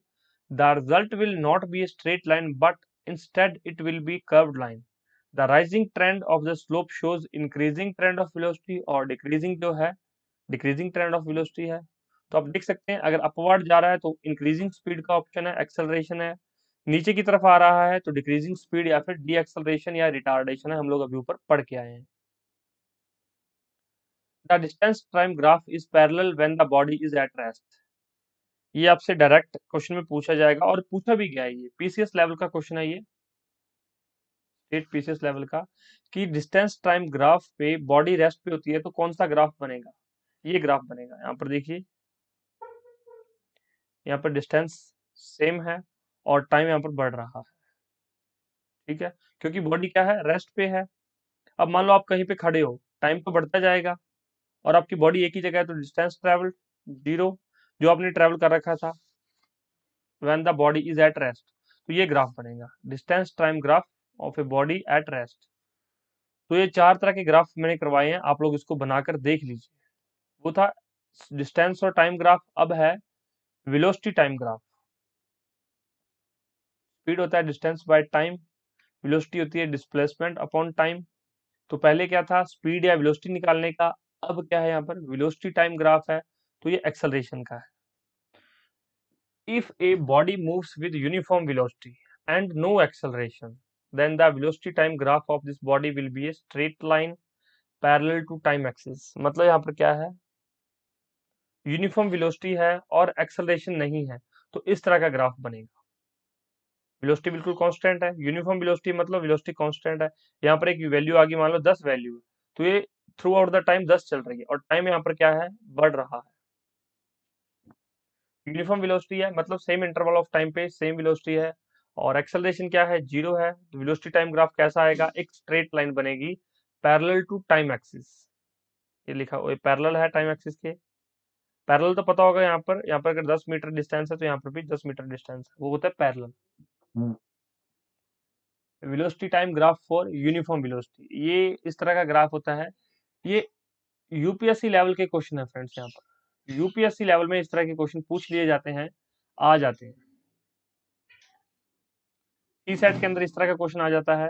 the result will not be a straight line, but instead it will be curved line. The rising trend of the slope shows increasing trend of velocity और decreasing जो है decreasing trend of velocity है। तो आप देख सकते हैं अगर अपवर्ड जा रहा है तो इंक्रीजिंग स्पीड का ऑप्शन है, एक्सेलरेशन है। नीचे की तरफ आ रहा है तो डिक्रीजिंग स्पीड या फिर डी एक्सेलरेशन या रिटार्डेशन है, हम लोग अभी ऊपर पढ़ के आए हैं। The distance time graph is parallel when the body is at rest. ये आपसे डायरेक्ट क्वेश्चन में पूछा जाएगा और पूछा भी गया है, ये पीसीएस लेवल का क्वेश्चन है, ये स्टेट पीसीएस लेवल का, कि डिस्टेंस टाइम ग्राफ पे बॉडी रेस्ट पे होती है तो कौन सा ग्राफ बनेगा? ये ग्राफ बनेगा। यहाँ पर देखिए, यहाँ पर डिस्टेंस सेम है और टाइम यहाँ पर बढ़ रहा है, ठीक है, क्योंकि बॉडी क्या है? रेस्ट पे है। अब मान लो आप कहीं पे खड़े हो, टाइम तो बढ़ता जाएगा और आपकी बॉडी एक ही जगह है, तो डिस्टेंस ट्रेवल जीरो, जो आपने ट्रेवल कर रखा था when the body is at rest. तो ये ग्राफ बनेगा, distance time graph of a body at rest. तो ये चार तरह के ग्राफ मैंने करवाए हैं, आप लोग इसको बनाकर देख लीजिए। वो था डिस्टेंस और टाइम ग्राफ, अब है वेलोसिटी टाइम ग्राफ। स्पीड होता है डिस्टेंस बाय टाइम, वेलोसिटी होती है डिस्प्लेसमेंट अपॉन टाइम। तो पहले क्या था? स्पीड या वेलोसिटी निकालने का, अब क्या है? यहाँ पर वेलोसिटी टाइम ग्राफ है, तो ये एक्सेलरेशन का है। If a body moves with uniform velocity and no acceleration, then the velocity time graph of this body will be a straight line parallel to time axis। मतलब यहाँ पर क्या है? यूनिफॉर्म वेलोसिटी है और एक्सेलरेशन नहीं है, तो इस तरह का ग्राफ बनेगा। वेलोसिटी बिल्कुल कांस्टेंट है, यूनिफॉर्म वेलोसिटी मतलब वेलोसिटी कांस्टेंट है। यहाँ पर एक वैल्यू आ गई, मान लो 10 वैल्यू है, तो ये थ्रू आउट द टाइम 10 चल रही है और टाइम यहाँ पर क्या है? बढ़ रहा है। यूनिफॉर्म वेलोसिटी है मतलब सेम इंटरवल ऑफ टाइम पे सेम वेलोसिटी है, और एक्सेलरेशन क्या है? जीरो है। तो वेलोसिटी टाइम ग्राफ कैसा आएगा? एक स्ट्रेट लाइन बनेगी पैरेलल टू टाइम एक्सिस। ये लिखा हुआ पैरेलल है टाइम एक्सिस के। पैरेलल तो पता होगा, यहाँ पर अगर 10 मीटर डिस्टेंस है तो यहाँ पर भी 10 मीटर डिस्टेंस है, वो होता है parallel. Velocity time graph for uniform velocity, ये इस तरह का ग्राफ होता है। ये यूपीएससी लेवल के क्वेश्चन है फ्रेंड्स। यहाँ पर यूपीएससी लेवल में इस तरह के क्वेश्चन पूछ लिए जाते हैं, आ जाते हैं। टी सेट के अंदर इस तरह का क्वेश्चन आ जाता है,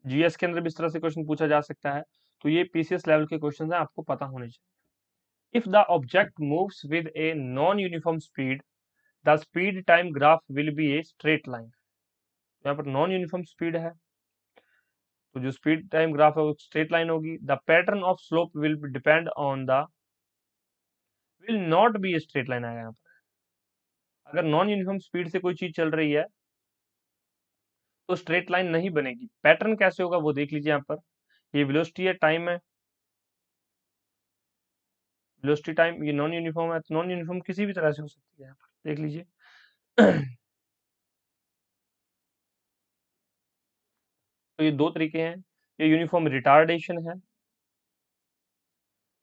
जीएस के अंदर भी इस तरह से क्वेश्चन पूछा जा सकता है। तो ये पीसीएस लेवल के क्वेश्चन है, आपको पता होने चाहिए। If the object moves with a non uniform speed, the speed time graph will be A straight line. यहाँ पर नॉन यूनिफॉर्म स्पीड है, तो जो स्पीड टाइम ग्राफ है वो स्ट्रेट लाइन होगी। The pattern of slope will depend on the, will not be A straight line आएगा यहाँ पर। अगर नॉन यूनिफॉर्म स्पीड से कोई चीज चल रही है तो स्ट्रेट लाइन नहीं बनेगी। पैटर्न कैसे होगा वो देख लीजिए। यहाँ पर ये वेलोसिटी है, टाइम है, वेलोसिटी टाइम, ये नॉन यूनिफॉर्म है, तो नॉन यूनिफॉर्म किसी भी तरह से हो सकती है। यहाँ पर देख लीजिए। तो ये दो तरीके हैं, ये यूनिफॉर्म रिटार्डेशन है,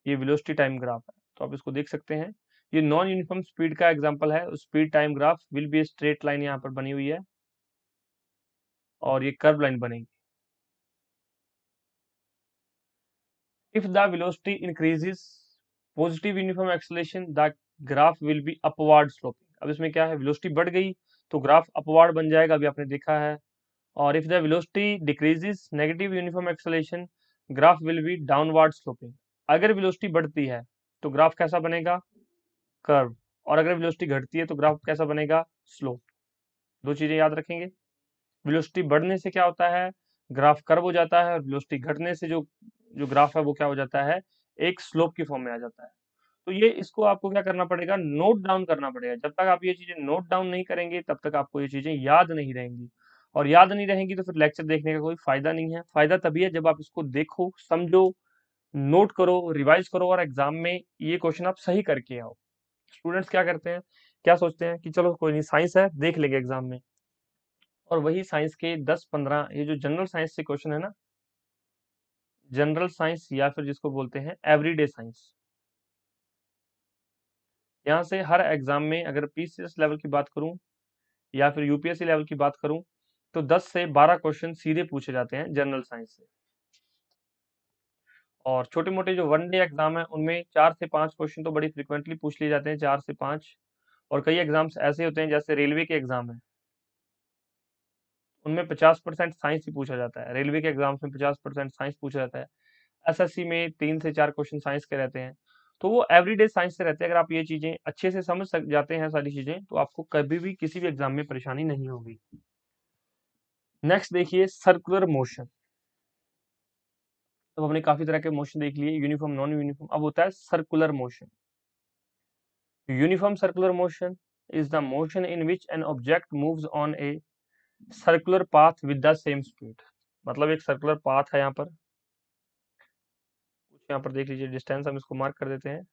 ये वेलोसिटी टाइम ग्राफ है, तो आप इसको देख सकते हैं। ये नॉन यूनिफॉर्म स्पीड का एग्जांपल है, speed time graph will be straight line यहाँ पर बनी हुई है और ये कर्व लाइन बनेगी। If the velocity increases positive uniform acceleration, the graph will be upward sloping. अब इसमें क्या है, वेलोसिटी बढ़ गई तो ग्राफ अपवर्ड बन जाएगा, अभी आपने देखा है। और if the velocity decreases negative uniform acceleration, graph will be downward sloping. अगर वेलोसिटी बढ़ती है तो ग्राफ कैसा बनेगा, कर्व। और अगर वेलोसिटी घटती है तो ग्राफ कैसा बनेगा, स्लोप। दो चीजें याद रखेंगे। वेलोसिटी बढ़ने से क्या होता है, ग्राफ कर्व हो जाता है, और वेलोसिटी घटने से जो जो ग्राफ है वो क्या हो जाता है, एक स्लोप की फॉर्म में आ जाता है। तो ये इसको आपको क्या करना पड़ेगा, नोट डाउन करना पड़ेगा। जब तक आप ये चीजें नोट डाउन नहीं करेंगे तब तक आपको ये चीजें याद नहीं रहेंगी, और याद नहीं रहेंगी तो फिर लेक्चर देखने का कोई फायदा नहीं है। फायदा तभी है जब आप इसको देखो, समझो, नोट करो, रिवाइज करो, और एग्जाम में ये क्वेश्चन आप सही करके आओ। स्टूडेंट्स क्या करते हैं, क्या सोचते हैं कि चलो कोई नहीं, साइंस है, देख लेंगे एग्जाम में, और वही साइंस के 10-15 ये जो जनरल साइंस से क्वेश्चन है ना, जनरल साइंस या फिर जिसको बोलते हैं एवरीडे साइंस, यहाँ से हर एग्जाम में अगर पीसीएस लेवल की बात करूं या फिर यूपीएससी लेवल की बात करूं तो 10 से 12 क्वेश्चन सीधे पूछे जाते हैं जनरल साइंस से। और छोटे मोटे जो वन डे एग्जाम है उनमें 4 से 5 क्वेश्चन तो बड़ी फ्रिक्वेंटली पूछ लिए जाते हैं, 4 से 5। और कई एग्जाम्स ऐसे होते हैं जैसे रेलवे के एग्जाम है, उनमें 50% साइंस ही पूछा जाता है। रेलवे के एग्जाम्स में 50% साइंस पूछा जाता है। एसएससी में 3 से 4 क्वेश्चन साइंस के रहते हैं, तो वो एवरीडे साइंस से रहते हैं। अगर आप ये चीजें अच्छे से समझ सक जाते हैं सारी चीजें, तो आपको कभी भी किसी भी एग्जाम में परेशानी नहीं होगी। नेक्स्ट देखिए, सर्कुलर मोशन। तो हमने काफी तरह के मोशन देख लिए, यूनिफॉर्म, नॉन यूनिफॉर्म। अब होता है circular motion. Uniform circular motion is the motion in which an object moves on a circular path with the same speed. मतलब एक सर्कुलर पाथ है, यहाँ पर कुछ, यहाँ पर देख लीजिए डिस्टेंस, हम इसको मार्क कर देते हैं।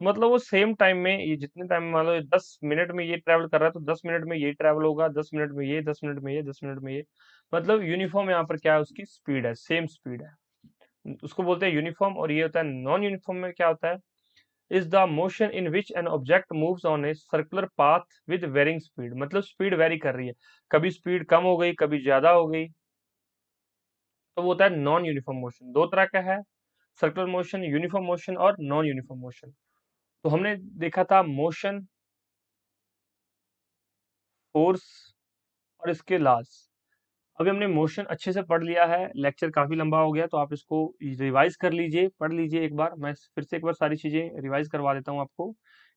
मतलब वो सेम टाइम में, ये जितने टाइम, मान लो 10 मिनट में ये ट्रैवल कर रहा है तो 10 मिनट में ये ट्रैवल होगा, 10 मिनट में ये, 10 मिनट में ये, 10 मिनट में ये। मतलब यूनिफॉर्म यहाँ पर क्या है, उसकी स्पीड है, सेम स्पीड है, उसको बोलते हैं यूनिफॉर्म। और ये होता है नॉन यूनिफॉर्म में क्या होता है, is the motion in which an object moves on a circular path with varying speed. मतलब स्पीड वेरी कर रही है, कभी स्पीड कम हो गई, कभी ज्यादा हो गई, तो वो होता है नॉन यूनिफॉर्म मोशन। दो तरह का है, सर्कुलर मोशन, यूनिफॉर्म मोशन और नॉन यूनिफॉर्म मोशन। तो हमने देखा था मोशन, फोर्स और इसके लॉज। अभी हमने मोशन अच्छे से पढ़ लिया है, लेक्चर काफी लंबा हो गया, तो आप इसको रिवाइज कर लीजिए, पढ़ लीजिए एक बार। मैं फिर से एक बार सारी चीजें रिवाइज करवा देता हूँ आपको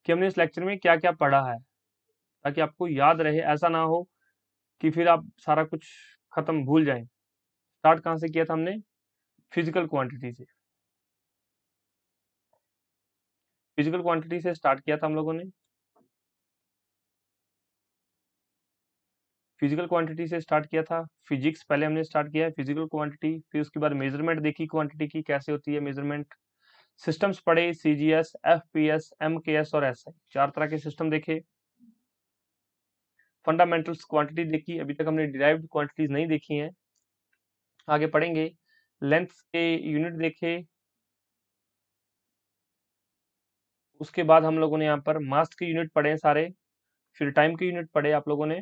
कि हमने इस लेक्चर में क्या क्या पढ़ा है, ताकि आपको याद रहे। ऐसा ना हो कि फिर आप सारा कुछ खत्म भूल जाएं। स्टार्ट कहाँ से किया था हमने, फिजिकल क्वांटिटी से। फिजिकल क्वांटिटी से स्टार्ट किया था हम लोगों ने, फिजिकल क्वांटिटी से स्टार्ट किया था। फिजिक्स पहले हमने स्टार्ट किया है, फिजिकल क्वांटिटी, फिर उसके बाद मेजरमेंट देखी क्वांटिटी की कैसे होती है मेजरमेंट। सिस्टम्स पढ़े, सीजीएस, एफपीएस, एमकेएस और एसआई, 4 तरह के सिस्टम देखे। फंडामेंटल्स क्वांटिटी देखी, अभी तक हमने डिराइव्ड क्वांटिटीज नहीं देखी हैं, आगे पढ़ेंगे। लेंथ के यूनिट देखे, उसके बाद हम लोगों ने यहाँ पर मास के यूनिट पढ़े हैं सारे, फिर टाइम के यूनिट पढ़े आप लोगों ने,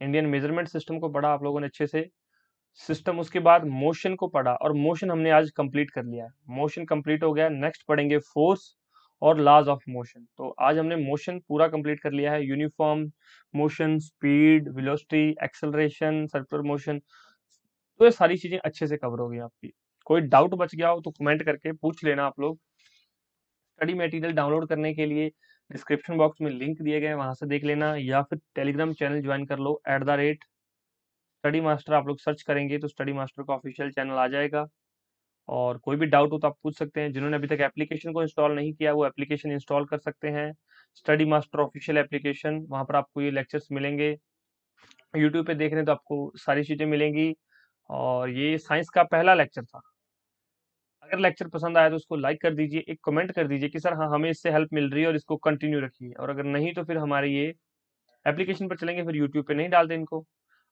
इंडियन मेजरमेंट सिस्टम को पढ़ा आप लोगों ने अच्छे से, सिस्टम, उसके बाद मोशन को पढ़ा और मोशन हमने आज कंप्लीट कर लिया है, मोशन कंप्लीट हो गया। नेक्स्ट पढ़ेंगे फोर्स और लॉज ऑफ मोशन। तो आज हमने मोशन पूरा कंप्लीट कर लिया है, uniform motion, speed, velocity, acceleration, circular motion. तो ये सारी चीजें अच्छे से कवर हो गई आपकी। कोई डाउट बच गया हो तो कमेंट करके पूछ लेना आप लोग। स्टडी मटेरियल डाउनलोड करने के लिए डिस्क्रिप्शन बॉक्स में लिंक दिए गए हैं, वहां से देख लेना, या फिर टेलीग्राम चैनल ज्वाइन कर लो @स्टडी मास्टर। आप लोग सर्च करेंगे तो स्टडी मास्टर का ऑफिशियल चैनल आ जाएगा। और कोई भी डाउट हो तो आप पूछ सकते हैं। जिन्होंने अभी तक एप्लीकेशन को इंस्टॉल नहीं किया वो एप्लीकेशन इंस्टॉल कर सकते हैं, स्टडी मास्टर ऑफिशियल एप्लीकेशन। वहां पर आपको ये लेक्चर्स मिलेंगे, यूट्यूब पे देख रहे हैं तो आपको सारी चीजें मिलेंगी। और ये साइंस का पहला लेक्चर था। अगर लेक्चर पसंद आया तो उसको लाइक कर दीजिए, एक कमेंट कर दीजिए कि सर हाँ हमें इससे हेल्प मिल रही है और इसको कंटिन्यू रखिए। और अगर नहीं तो फिर हमारे ये एप्लीकेशन पर चलेंगे, फिर यूट्यूब पे नहीं डालते इनको।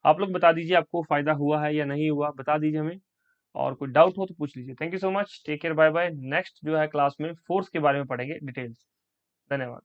आप लोग बता दीजिए आपको फायदा हुआ है या नहीं हुआ, बता दीजिए हमें। और कोई डाउट हो तो पूछ लीजिए। Thank you so much, take care, bye bye. Next जो है क्लास में फोर्स के बारे में पढ़ेंगे डिटेल्स। धन्यवाद।